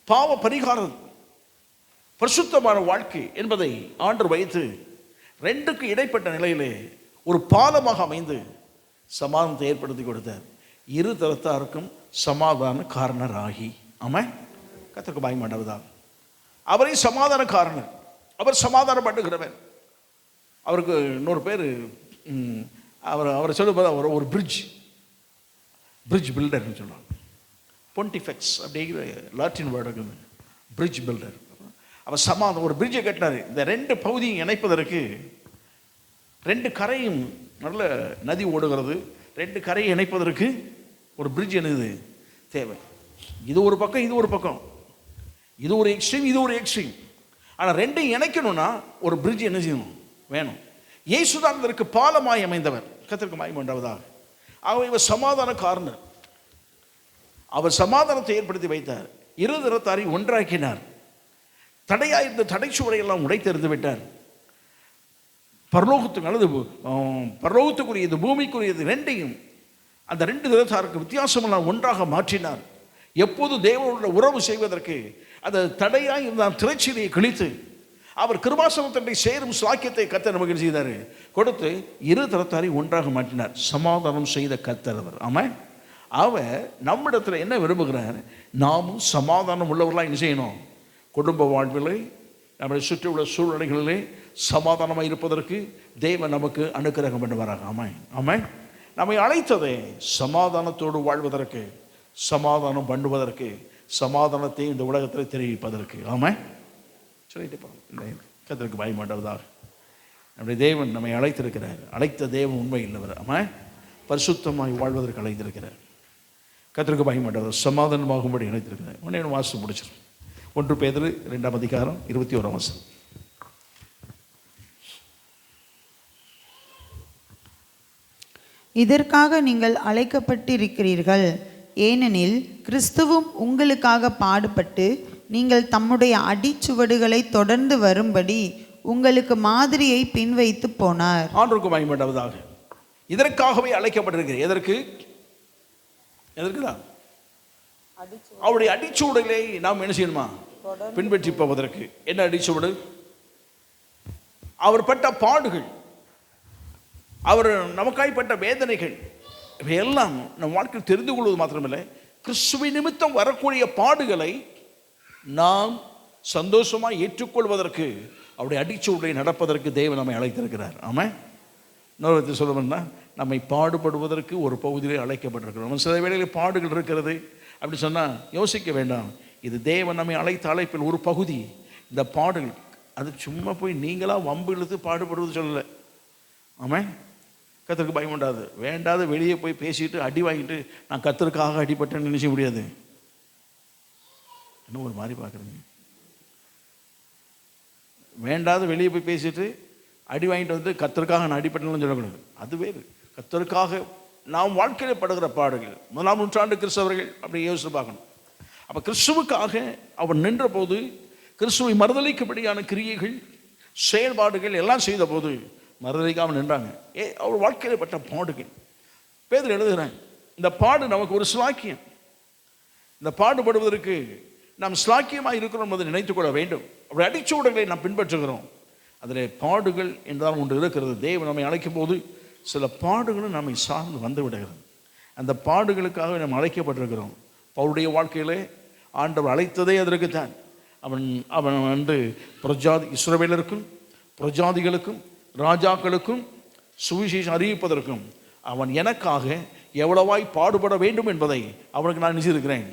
பாவ பரிகாரம், பரிசுத்தமான வாழ்க்கை என்பதை ஆண்டவர் வைத்து, ரெண்டுக்கு இடைப்பட்ட நிலையிலே ஒரு பாலமாக அமைந்து சமாதானத்தை ஏற்படுத்தி கொடுத்தார். இரு தரத்தாருக்கும் சமாதான காரணராகி. ஆமாம், கர்த்தருக்கு பயமாண்டவதாக. அவரே சமாதான காரணர், அவர் சமாதானம் பண்ணுகிறவர். அவருக்கு இன்னொரு பேர், அவரை சொல்லும்போது அவர் ஒரு பிரிட்ஜ் பில்டர்னு சொல்லுவாங்க. பொன்டிஃபெக்ஸ் அப்படிங்கிற லாட்டின் வேர்டு, பிரிட்ஜ் பில்டர். அவர் சமாதானம், ஒரு பிரிட்ஜை கட்டினார். இந்த ரெண்டு பகுதியும் இணைப்பதற்கு, ரெண்டு கரையும் நல்ல நதி ஓடுகிறது, ரெண்டு கரையை இணைப்பதற்கு ஒரு பிரிட்ஜ் என்னது தேவை. இது ஒரு பக்கம், இது ஒரு பக்கம், இது ஒரு எக்ஸ்ட்ரீம், இது ஒரு எக்ஸ்ட்ரீம். ஆனால் ரெண்டையும் இணைக்கணும்னா ஒரு பிரிட்ஜ் என்ன செய்யணும், வேணும். இயேசுதான் இதற்கு பாலமாய் அமைந்தவர். கர்த்தருக்கு மகிமை உண்டாவதாக. அவர் இவர் சமாதான காரணர். அவர் சமாதானத்தை ஏற்படுத்தி வைத்தார். இரு தரத்தாரை ஒன்றாக்கினார். தடையாயிருந்த தடைச்சுவரையெல்லாம் உடைத்தெறிந்து விட்டார். பரலோகத்துக்கு அல்லது பரலோகத்துக்குரியது பூமிக்குரியது ரெண்டையும், அந்த ரெண்டு தரத்தாருக்கு வித்தியாசமெல்லாம் ஒன்றாக மாற்றினார். எப்போது தேவனோட உறவு செய்வதற்கு அந்த தடையாக இருந்த திரைச்சீலையை கிழித்து அவர் கிருபாசனத்தை சேரும் சாக்கியத்தை கர்த்தர் நமக்கு செய்தார், கொடுத்து இரு தரத்தாரை ஒன்றாக மாற்றினார். சமாதானம் செய்த கர்த்தர் அவர். ஆமாம், அவர் நம்மிடத்தில் என்ன விரும்புகிறார், நாமும் சமாதானம் உள்ளவர்களாக என்ன செய்யணும். குடும்ப வாழ்விலே, நம்மளை சுற்றியுள்ள சூழ்நிலைகளிலே சமாதானமாக இருப்பதற்கு தேவன் நமக்கு அனுக்கிரகம் பண்ணுவாராக. ஆமாம், ஆமாம். நம்மை அழைத்ததே சமாதானத்தோடு வாழ்வதற்கு, சமாதானம் பண்ணுவதற்கு, சமாதானத்தை இந்த உலகத்தில் தெரிவிப்பதற்கு. ஆமாம், சொல்லிட்டு போகிறோம். கர்த்தருக்கு பயமாண்டவதாக. நம்முடைய தேவன் நம்மை அழைத்திருக்கிறார். அழைத்த தேவன் உண்மை இல்லவர். ஆமாம், பரிசுத்தமாய் வாழ்வதற்கு அழைத்திருக்கிறார். கர்த்தருக்கு பயமாண்டவர், சமாதானமாகும்படி அழைத்திருக்கிறார். ஒன்று வாசம் முடிச்சிடும். 1 பேதுரு 2ஆம் அதிகாரம் 21ஆம் வசனம்.
இதற்காக நீங்கள் அழைக்கப்பட்டிருக்கிறீர்கள், ஏனெனில் கிறிஸ்துவும் உங்களுக்காக பாடுபட்டு நீங்கள் தம்முடைய அடிச்சுவடுகளை தொடர்ந்து வரும்படி உங்களுக்கு மாதிரியை பின்வைத்து போனார்.
ஆண்டவருக்கு மகிமை உண்டாவதாக. இதற்காகவே அழைக்கப்பட்டிருக்கிறீர்கள். எதற்குதான்? அவருடைய அடிச்சுவடுகளை நாம் என்ன செய்யணுமா, பின்பற்றி போவதற்கு. என்ன அடிச்சுவடு? அவர் பட்ட பாடுகள், அவர் நமக்காய்ப்பட்ட வேதனைகள், இவையெல்லாம் நம் வாழ்க்கையில் தெரிந்து கொள்வது மாத்திரமில்லை, கிறிஸ்துவின் நிமித்தம் வரக்கூடிய பாடுகளை நாம் சந்தோஷமாக ஏற்றுக்கொள்வதற்கு, அவருடைய அடிச்சுவடை நடப்பதற்கு தேவன் நம்மை அழைத்திருக்கிறார். ஆமாம், இன்னொரு விதத்தை சொல்லணும்னா, நம்மை பாடுபடுவதற்கு ஒரு பகுதியிலே அழைக்கப்பட்டிருக்கிறோம். நம்ம சில வேளையில் பாடுகள் இருக்கிறது அப்படி சொன்னால் யோசிக்க வேண்டாம். இது தேவன் நம்மை அழைத்த அழைப்பில் ஒரு பகுதி. இந்த பாடுகள் அது சும்மா போய் நீங்களாக வம்பு இழுத்து பாடுபடுவது சொல்லலை. ஆமாம், கர்த்தருக்கு பயம் உண்டாது. வேண்டாத வெளியே போய் பேசிட்டு அடி வாங்கிட்டு நான் கர்த்தருக்காக அடிபட்டேன்னு நினைச்ச முடியாது. இன்னும் ஒரு மாதிரி பார்க்குறேங்க. வேண்டாத வெளியே போய் பேசிட்டு அடி வாங்கிட்டு வந்து கர்த்தருக்காக நான் அடிபட்டேன்னு சொல்லக்கூடாது. அது வேறு. கர்த்தருக்காக நாம் வாழ்க்கையில் படுகிற பாடுகள். 1ஆம் நூற்றாண்டு கிறிஸ்தவர்கள் அப்படி யோசித்து பார்க்கணும். அப்போ கிறிஸ்துவுக்காக அவர் நின்ற போது, கிறிஸ்துவை மறுதலிக்கும்படியான கிரியைகள் செயல்பாடுகள் எல்லாம் செய்த போது மறுதலிக்காமல் நின்றாங்க. அவர் வாழ்க்கையில் பட்ட பாடுகள். பேதுரு எழுதுகிறாங்க, இந்த பாடு நமக்கு ஒரு ஸ்லாக்கியம். இந்த பாடுபடுவதற்கு நாம் ஸ்லாக்கியமாக இருக்கிறோம் என்பதை நினைத்துக்கொள்ள வேண்டும். அவருடைய அடிச்சுவடுகளை நாம் பின்பற்றுகிறோம். அதில் பாடுகள் என்றால் ஒன்று இருக்கிறது. தேவன் நம்மை அழைக்கும் போது சில பாடுகளும் நம்மை சார்ந்து வந்து விடுகிறது. அந்த பாடுகளுக்காக நாம் அழைக்கப்பட்டிருக்கிறோம். பவுலுடைய வாழ்க்கையிலே ஆண்டவர் அழைத்ததே அதற்குத்தான். அவன் வந்து இஸ்ரவேலருக்கும் பிரஜாதிகளுக்கும் ராஜாக்களுக்கும் சுவிசேஷம் அறிவிப்பதற்கும் அவன் எனக்காக எவ்வளவாய் பாடுபட வேண்டும் என்பதை அவனுக்கு நான் நினைச்சிருக்கிறேன்,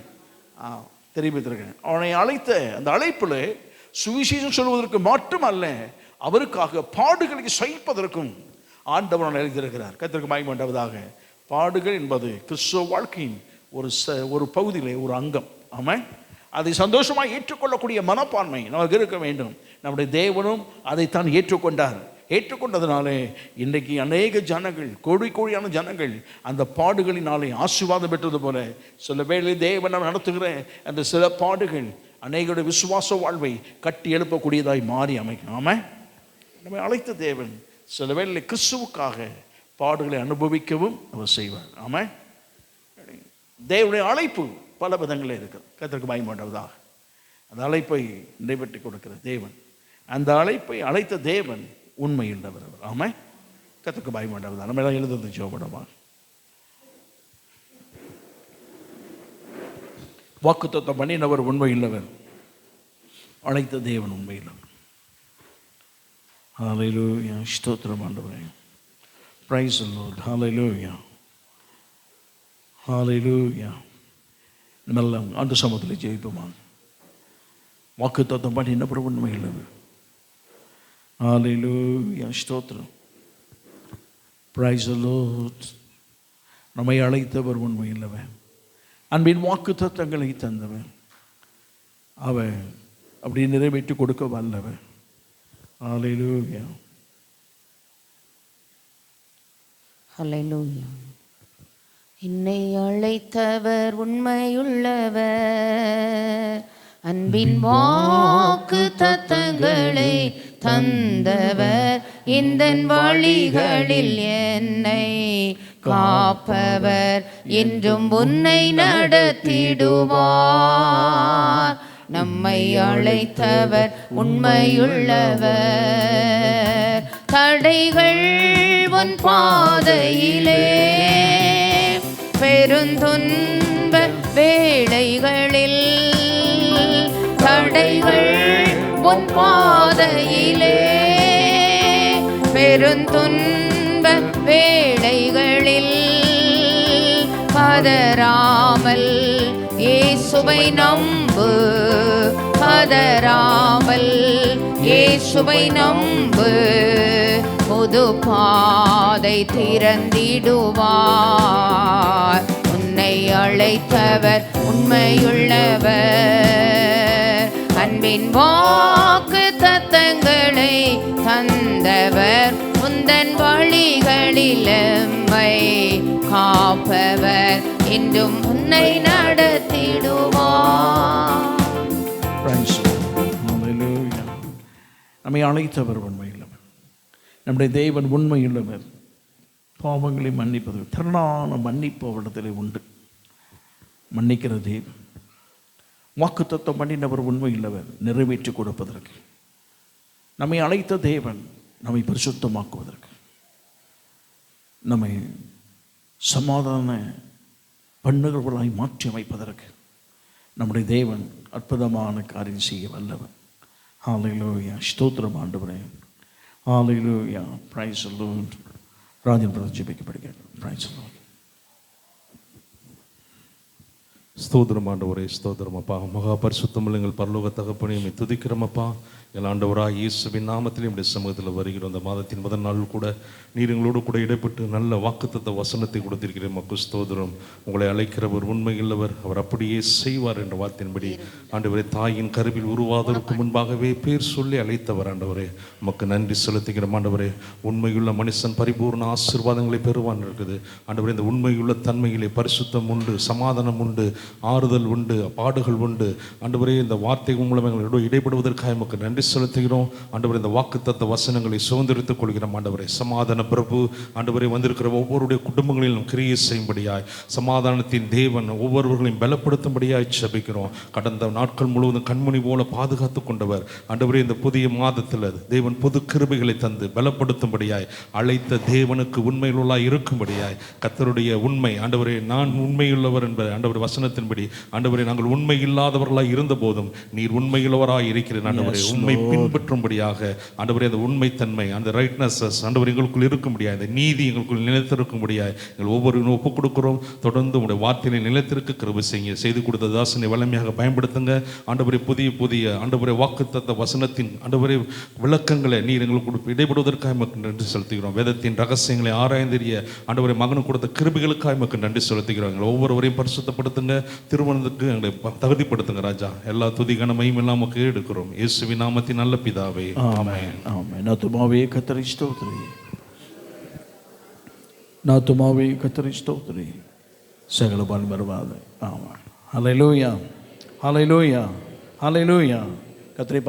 தெரிவித்திருக்கிறேன். அவனை அழைத்த அந்த அழைப்பில் சுவிசேஷம் சொல்வதற்கு மட்டுமல்ல, அவருக்காக பாடுகளை சகிப்பதற்கும் ஆண்டவன் அழைத்திருக்கிறார். கர்த்தருக்கு மகிமை உண்டாவதாக. பாடுகள் என்பது கிறிஸ்துவ வாழ்க்கையின் ஒரு பகுதியிலே ஒரு அங்கம். ஆமாம், அதை சந்தோஷமாக ஏற்றுக்கொள்ளக்கூடிய மனப்பான்மை நமக்கு இருக்க வேண்டும். நம்முடைய தேவனும் அதைத்தான் ஏற்றுக்கொண்டார். ஏற்றுக்கொண்டதுனாலே இன்றைக்கு அநேக ஜனங்கள், கோடியான ஜனங்கள் அந்த பாடுகளினாலே ஆசீர்வாதம் பெற்றது போல, சில வேளை தேவன் நடத்துகிற அந்த சில பாடுகள் அநேகருடைய விசுவாச வாழ்வை கட்டி எழுப்பக்கூடியதாய் மாறி அமைக்கும். ஆமாம், நம்மை அழைத்த தேவன் சில வேளை கிறிஸ்துவுக்காக பாடுகளை அனுபவிக்கவும் அவர் செய்வார். ஆமாம், தேவனுடைய அழைப்பு பல விதங்களே இருக்குது. கர்த்தருக்கு மகிமை உண்டாவதாக. அந்த அழைப்பை நிறைவேற்றி கொடுக்கிற தேவன், அந்த அழைப்பை அழைத்த தேவன் உண்மை உள்ளவர். ஆமாம், கர்த்தருக்கு மகிமை உண்டாவதாக. நம்ம எல்லாம் எழுதுறது ஜெபமா. வாக்குத்தத்தம் பண்ணினவர் உண்மை இல்லவர், அழைத்த தேவன் உண்மை இல்லவர். ஹல்லேலூயா, ஸ்தோத்திரம் ஆண்டவரே. Praise the Lord. Hallelujah, hallelujah. நம்மெல்லாம் ஆண்டு சமூகத்தில் ஜெயிப்போமா? வாக்குத்தத்தம் பண்ணினவர் உண்மை இல்லவர். ஹல்லேலூயா, ஸ்தோத்திரம். Price the Lord. நம்மை அழைத்தவர் உண்மை இல்லவன், அன்பின் வாக்குத்தத்தங்களை தந்தவன், அவன் அப்படி நிறைவேற்றி கொடுக்க வல்லவன். ஹல்லேலூயா,
ஹல்லேலூயா. என்னை அழைத்தவர் உண்மையுள்ளவர், அன்பின் வாக்கு தத்தங்களை தந்தவர், இந்த வழிகளில் என்னை காப்பவர், என்றும் உன்னை நடத்திடுவார். நம்மை அழைத்தவர் உண்மையுள்ளவர், தடைகள் உன் பாதையிலே, பெருந்துன்ப வேளைகளில், தடைகள் உன் பாதையிலே, பெருந்துன்ப வேளைகளில், பதறாமல் இயேசுவை நம்பு, பதறாமல் இயேசுவை நம்பு, புது பாதை திறந்திடுவார். உன்னை அழைத்தவர் உண்மையுள்ளவர், அன்பின் வாக்கு தத்தங்களை தந்தவர், உந்தன் வழிகளில் எம்மை காப்பவர், என்றும் உன்னை நடத்திடுவார்.
நம்மை அழைத்தவர் உண்மையுள்ளவர், நம்முடைய தேவன் உண்மையுள்ளவர். பாவங்களை மன்னிப்பது, திரளான மன்னிப்பு அவரிடத்திலே உண்டு. மன்னிக்கிற தேவன். வாக்குத்தத்தம் பண்ணினவர் உண்மையுள்ளவர், நிறைவேற்றி கொடுப்பதற்கு. நம்மை அழைத்த தேவன் நம்மை பரிசுத்தமாக்குவதற்கு, நம்மை சமாதான பண்ணுகிறவர்களாய் மாற்றி அமைப்பதற்கு நம்முடைய தேவன் அற்புதமான காரியம் செய்ய வல்லவர். ஹல்லேலூயா, ஸ்தோத்திரம் ஆண்டவரே. Hallelujah, praise the Lord. Rajan brother ஜெபிக்கப்படுகிறார். Praise the Lord.
ஸ்தோத்திரம் ஆண்டவரே, ஸ்தோத்திரம் அப்பா. மகா பரிசுத்தமுள்ள எங்கள் பரலோக தகப்பனே, துதிக்கிறோம் அப்பா. எங்கள் ஆண்டவராக இயேசுவின் நாமத்திலே நம்முடைய சமூகத்தில் வருகிறோம். அந்த மாதத்தின் முதல் நாள் கூட நீர் எங்களோடு கூட இடைப்பட்டு நல்ல வாக்குத்தத்த வசனத்தை கொடுத்திருக்கிறேன். மக்கு ஸ்தோத்திரம். உங்களை அழைக்கிறவர் உண்மையுள்ளவர், அவர் அப்படியே செய்வார் என்ற வார்த்தையின்படி ஆண்டவரே, தாயின் கருவில் உருவாவதற்கு முன்பாகவே பேர் சொல்லி அழைத்தவர் ஆண்டவரே. உமக்கு நன்றி செலுத்துகிறோம் ஆண்டவரே. உண்மையுள்ள மனுஷன் பரிபூர்ண ஆசீர்வாதங்களை பெறுவான் இருக்குது ஆண்டவரே. இந்த உண்மையுள்ள தன்மையிலே பரிசுத்தம் உண்டு, சமாதானம் உண்டு, ஆறுதல் உண்டு, பாடுகள் உண்டு ஆண்டவரே. இந்த வார்த்தை மூலம் எங்களோடு இடைப்படுவதற்காக உமக்கு நன்றி செலுத்துகிறோம் ஆண்டவரே. இந்த வாக்குத்தத்த வசனங்களை சுதந்திரித்துக் கொள்கிறோம் ஆண்டவரே. சமாதான பிரபு ஆண்டவரே, வந்திருக்கிற ஒவ்வொருடைய குடும்பங்களிலும் கிரியை செய்யும்படியாய், சமாதானத்தின் தேவன் ஒவ்வொருவர்களையும் பலப்படுத்தும்படியாய் ஜெபிக்கிறோம். கடந்த நாட்கள் முழுவதும் கண்மணி போல பாதுகாத்து கொண்டவர் ஆண்டவரே. இந்த புதிய மாதத்தில் தேவன் புது கிருபைகளை தந்து பலப்படுத்தும்படியாய், அழைத்த தேவனுக்கு உண்மையுள்ளாய் இருக்கும்படியாய், கர்த்தருடைய உண்மை ஆண்டவரே, நான் உண்மையுள்ளவர் என்பது ஆண்டவர் வசனத்தின்படி ஆண்டவரே, நாங்கள் உண்மை இல்லாதவர்களாய் இருந்த போதும் நீர் உண்மையுள்ளவராய் இருக்கிறேன் ஆண்டவரே. உண்மை பின்பற்றும்படியாக ஆண்டவரே, அந்த உண்மைத்தன்மை, அந்த ரைட்னஸஸ் ஆண்டவர் எங்களுக்குள் இருக்கும்படியாக, அந்த நீதி எங்களுக்குள் நிலைத்திருக்கும்படியாக எங்கள் ஒவ்வொருவரும் ஒப்புக் கொடுக்கிறோம். தொடர்ந்து உங்களுடைய வார்த்தையை நிலைத்திருக்க கிருபை செய்து கொடுத்த தாசனை வலிமையாக பயன்படுத்துங்க ஆண்டவரே. புதிய புதிய ஆண்டவரே வாக்குத்தத்த வசனத்தின் ஆண்டவரே விளக்கங்களை நீர் எங்களுக்கு இடைப்படுவதற்காக எமக்கு நன்றி செலுத்துகிறோம். வேதத்தின் ரகசியங்களை ஆராய்ந்தறிய ஆண்டவரே மகனுக்கு கொடுத்த கிருபைகளுக்காக எமக்கு நன்றி செலுத்துகிறோம். எங்களை ஒவ்வொருவரையும் பரிசுத்தப்படுத்துங்க, திருமணத்துக்கு எங்களை தகுதிப்படுத்துங்க ராஜா. எல்லா துதி கனமையும் எல்லாம் நமக்கு எடுக்கிறோம் இயேசுவின் நாமத்தின் நல்ல பிதாவே, ஆமென்.
ஆமென். ஆத்துமாவே கர்த்தரை ஸ்தோத்திரி, ஆத்துமாவே கர்த்தரை ஸ்தோத்திரி, சகல பலன் வருவாது. ஆமென். ஹல்லேலூயா, ஹல்லேலூயா, ஹல்லேலூயா. கர்த்தரை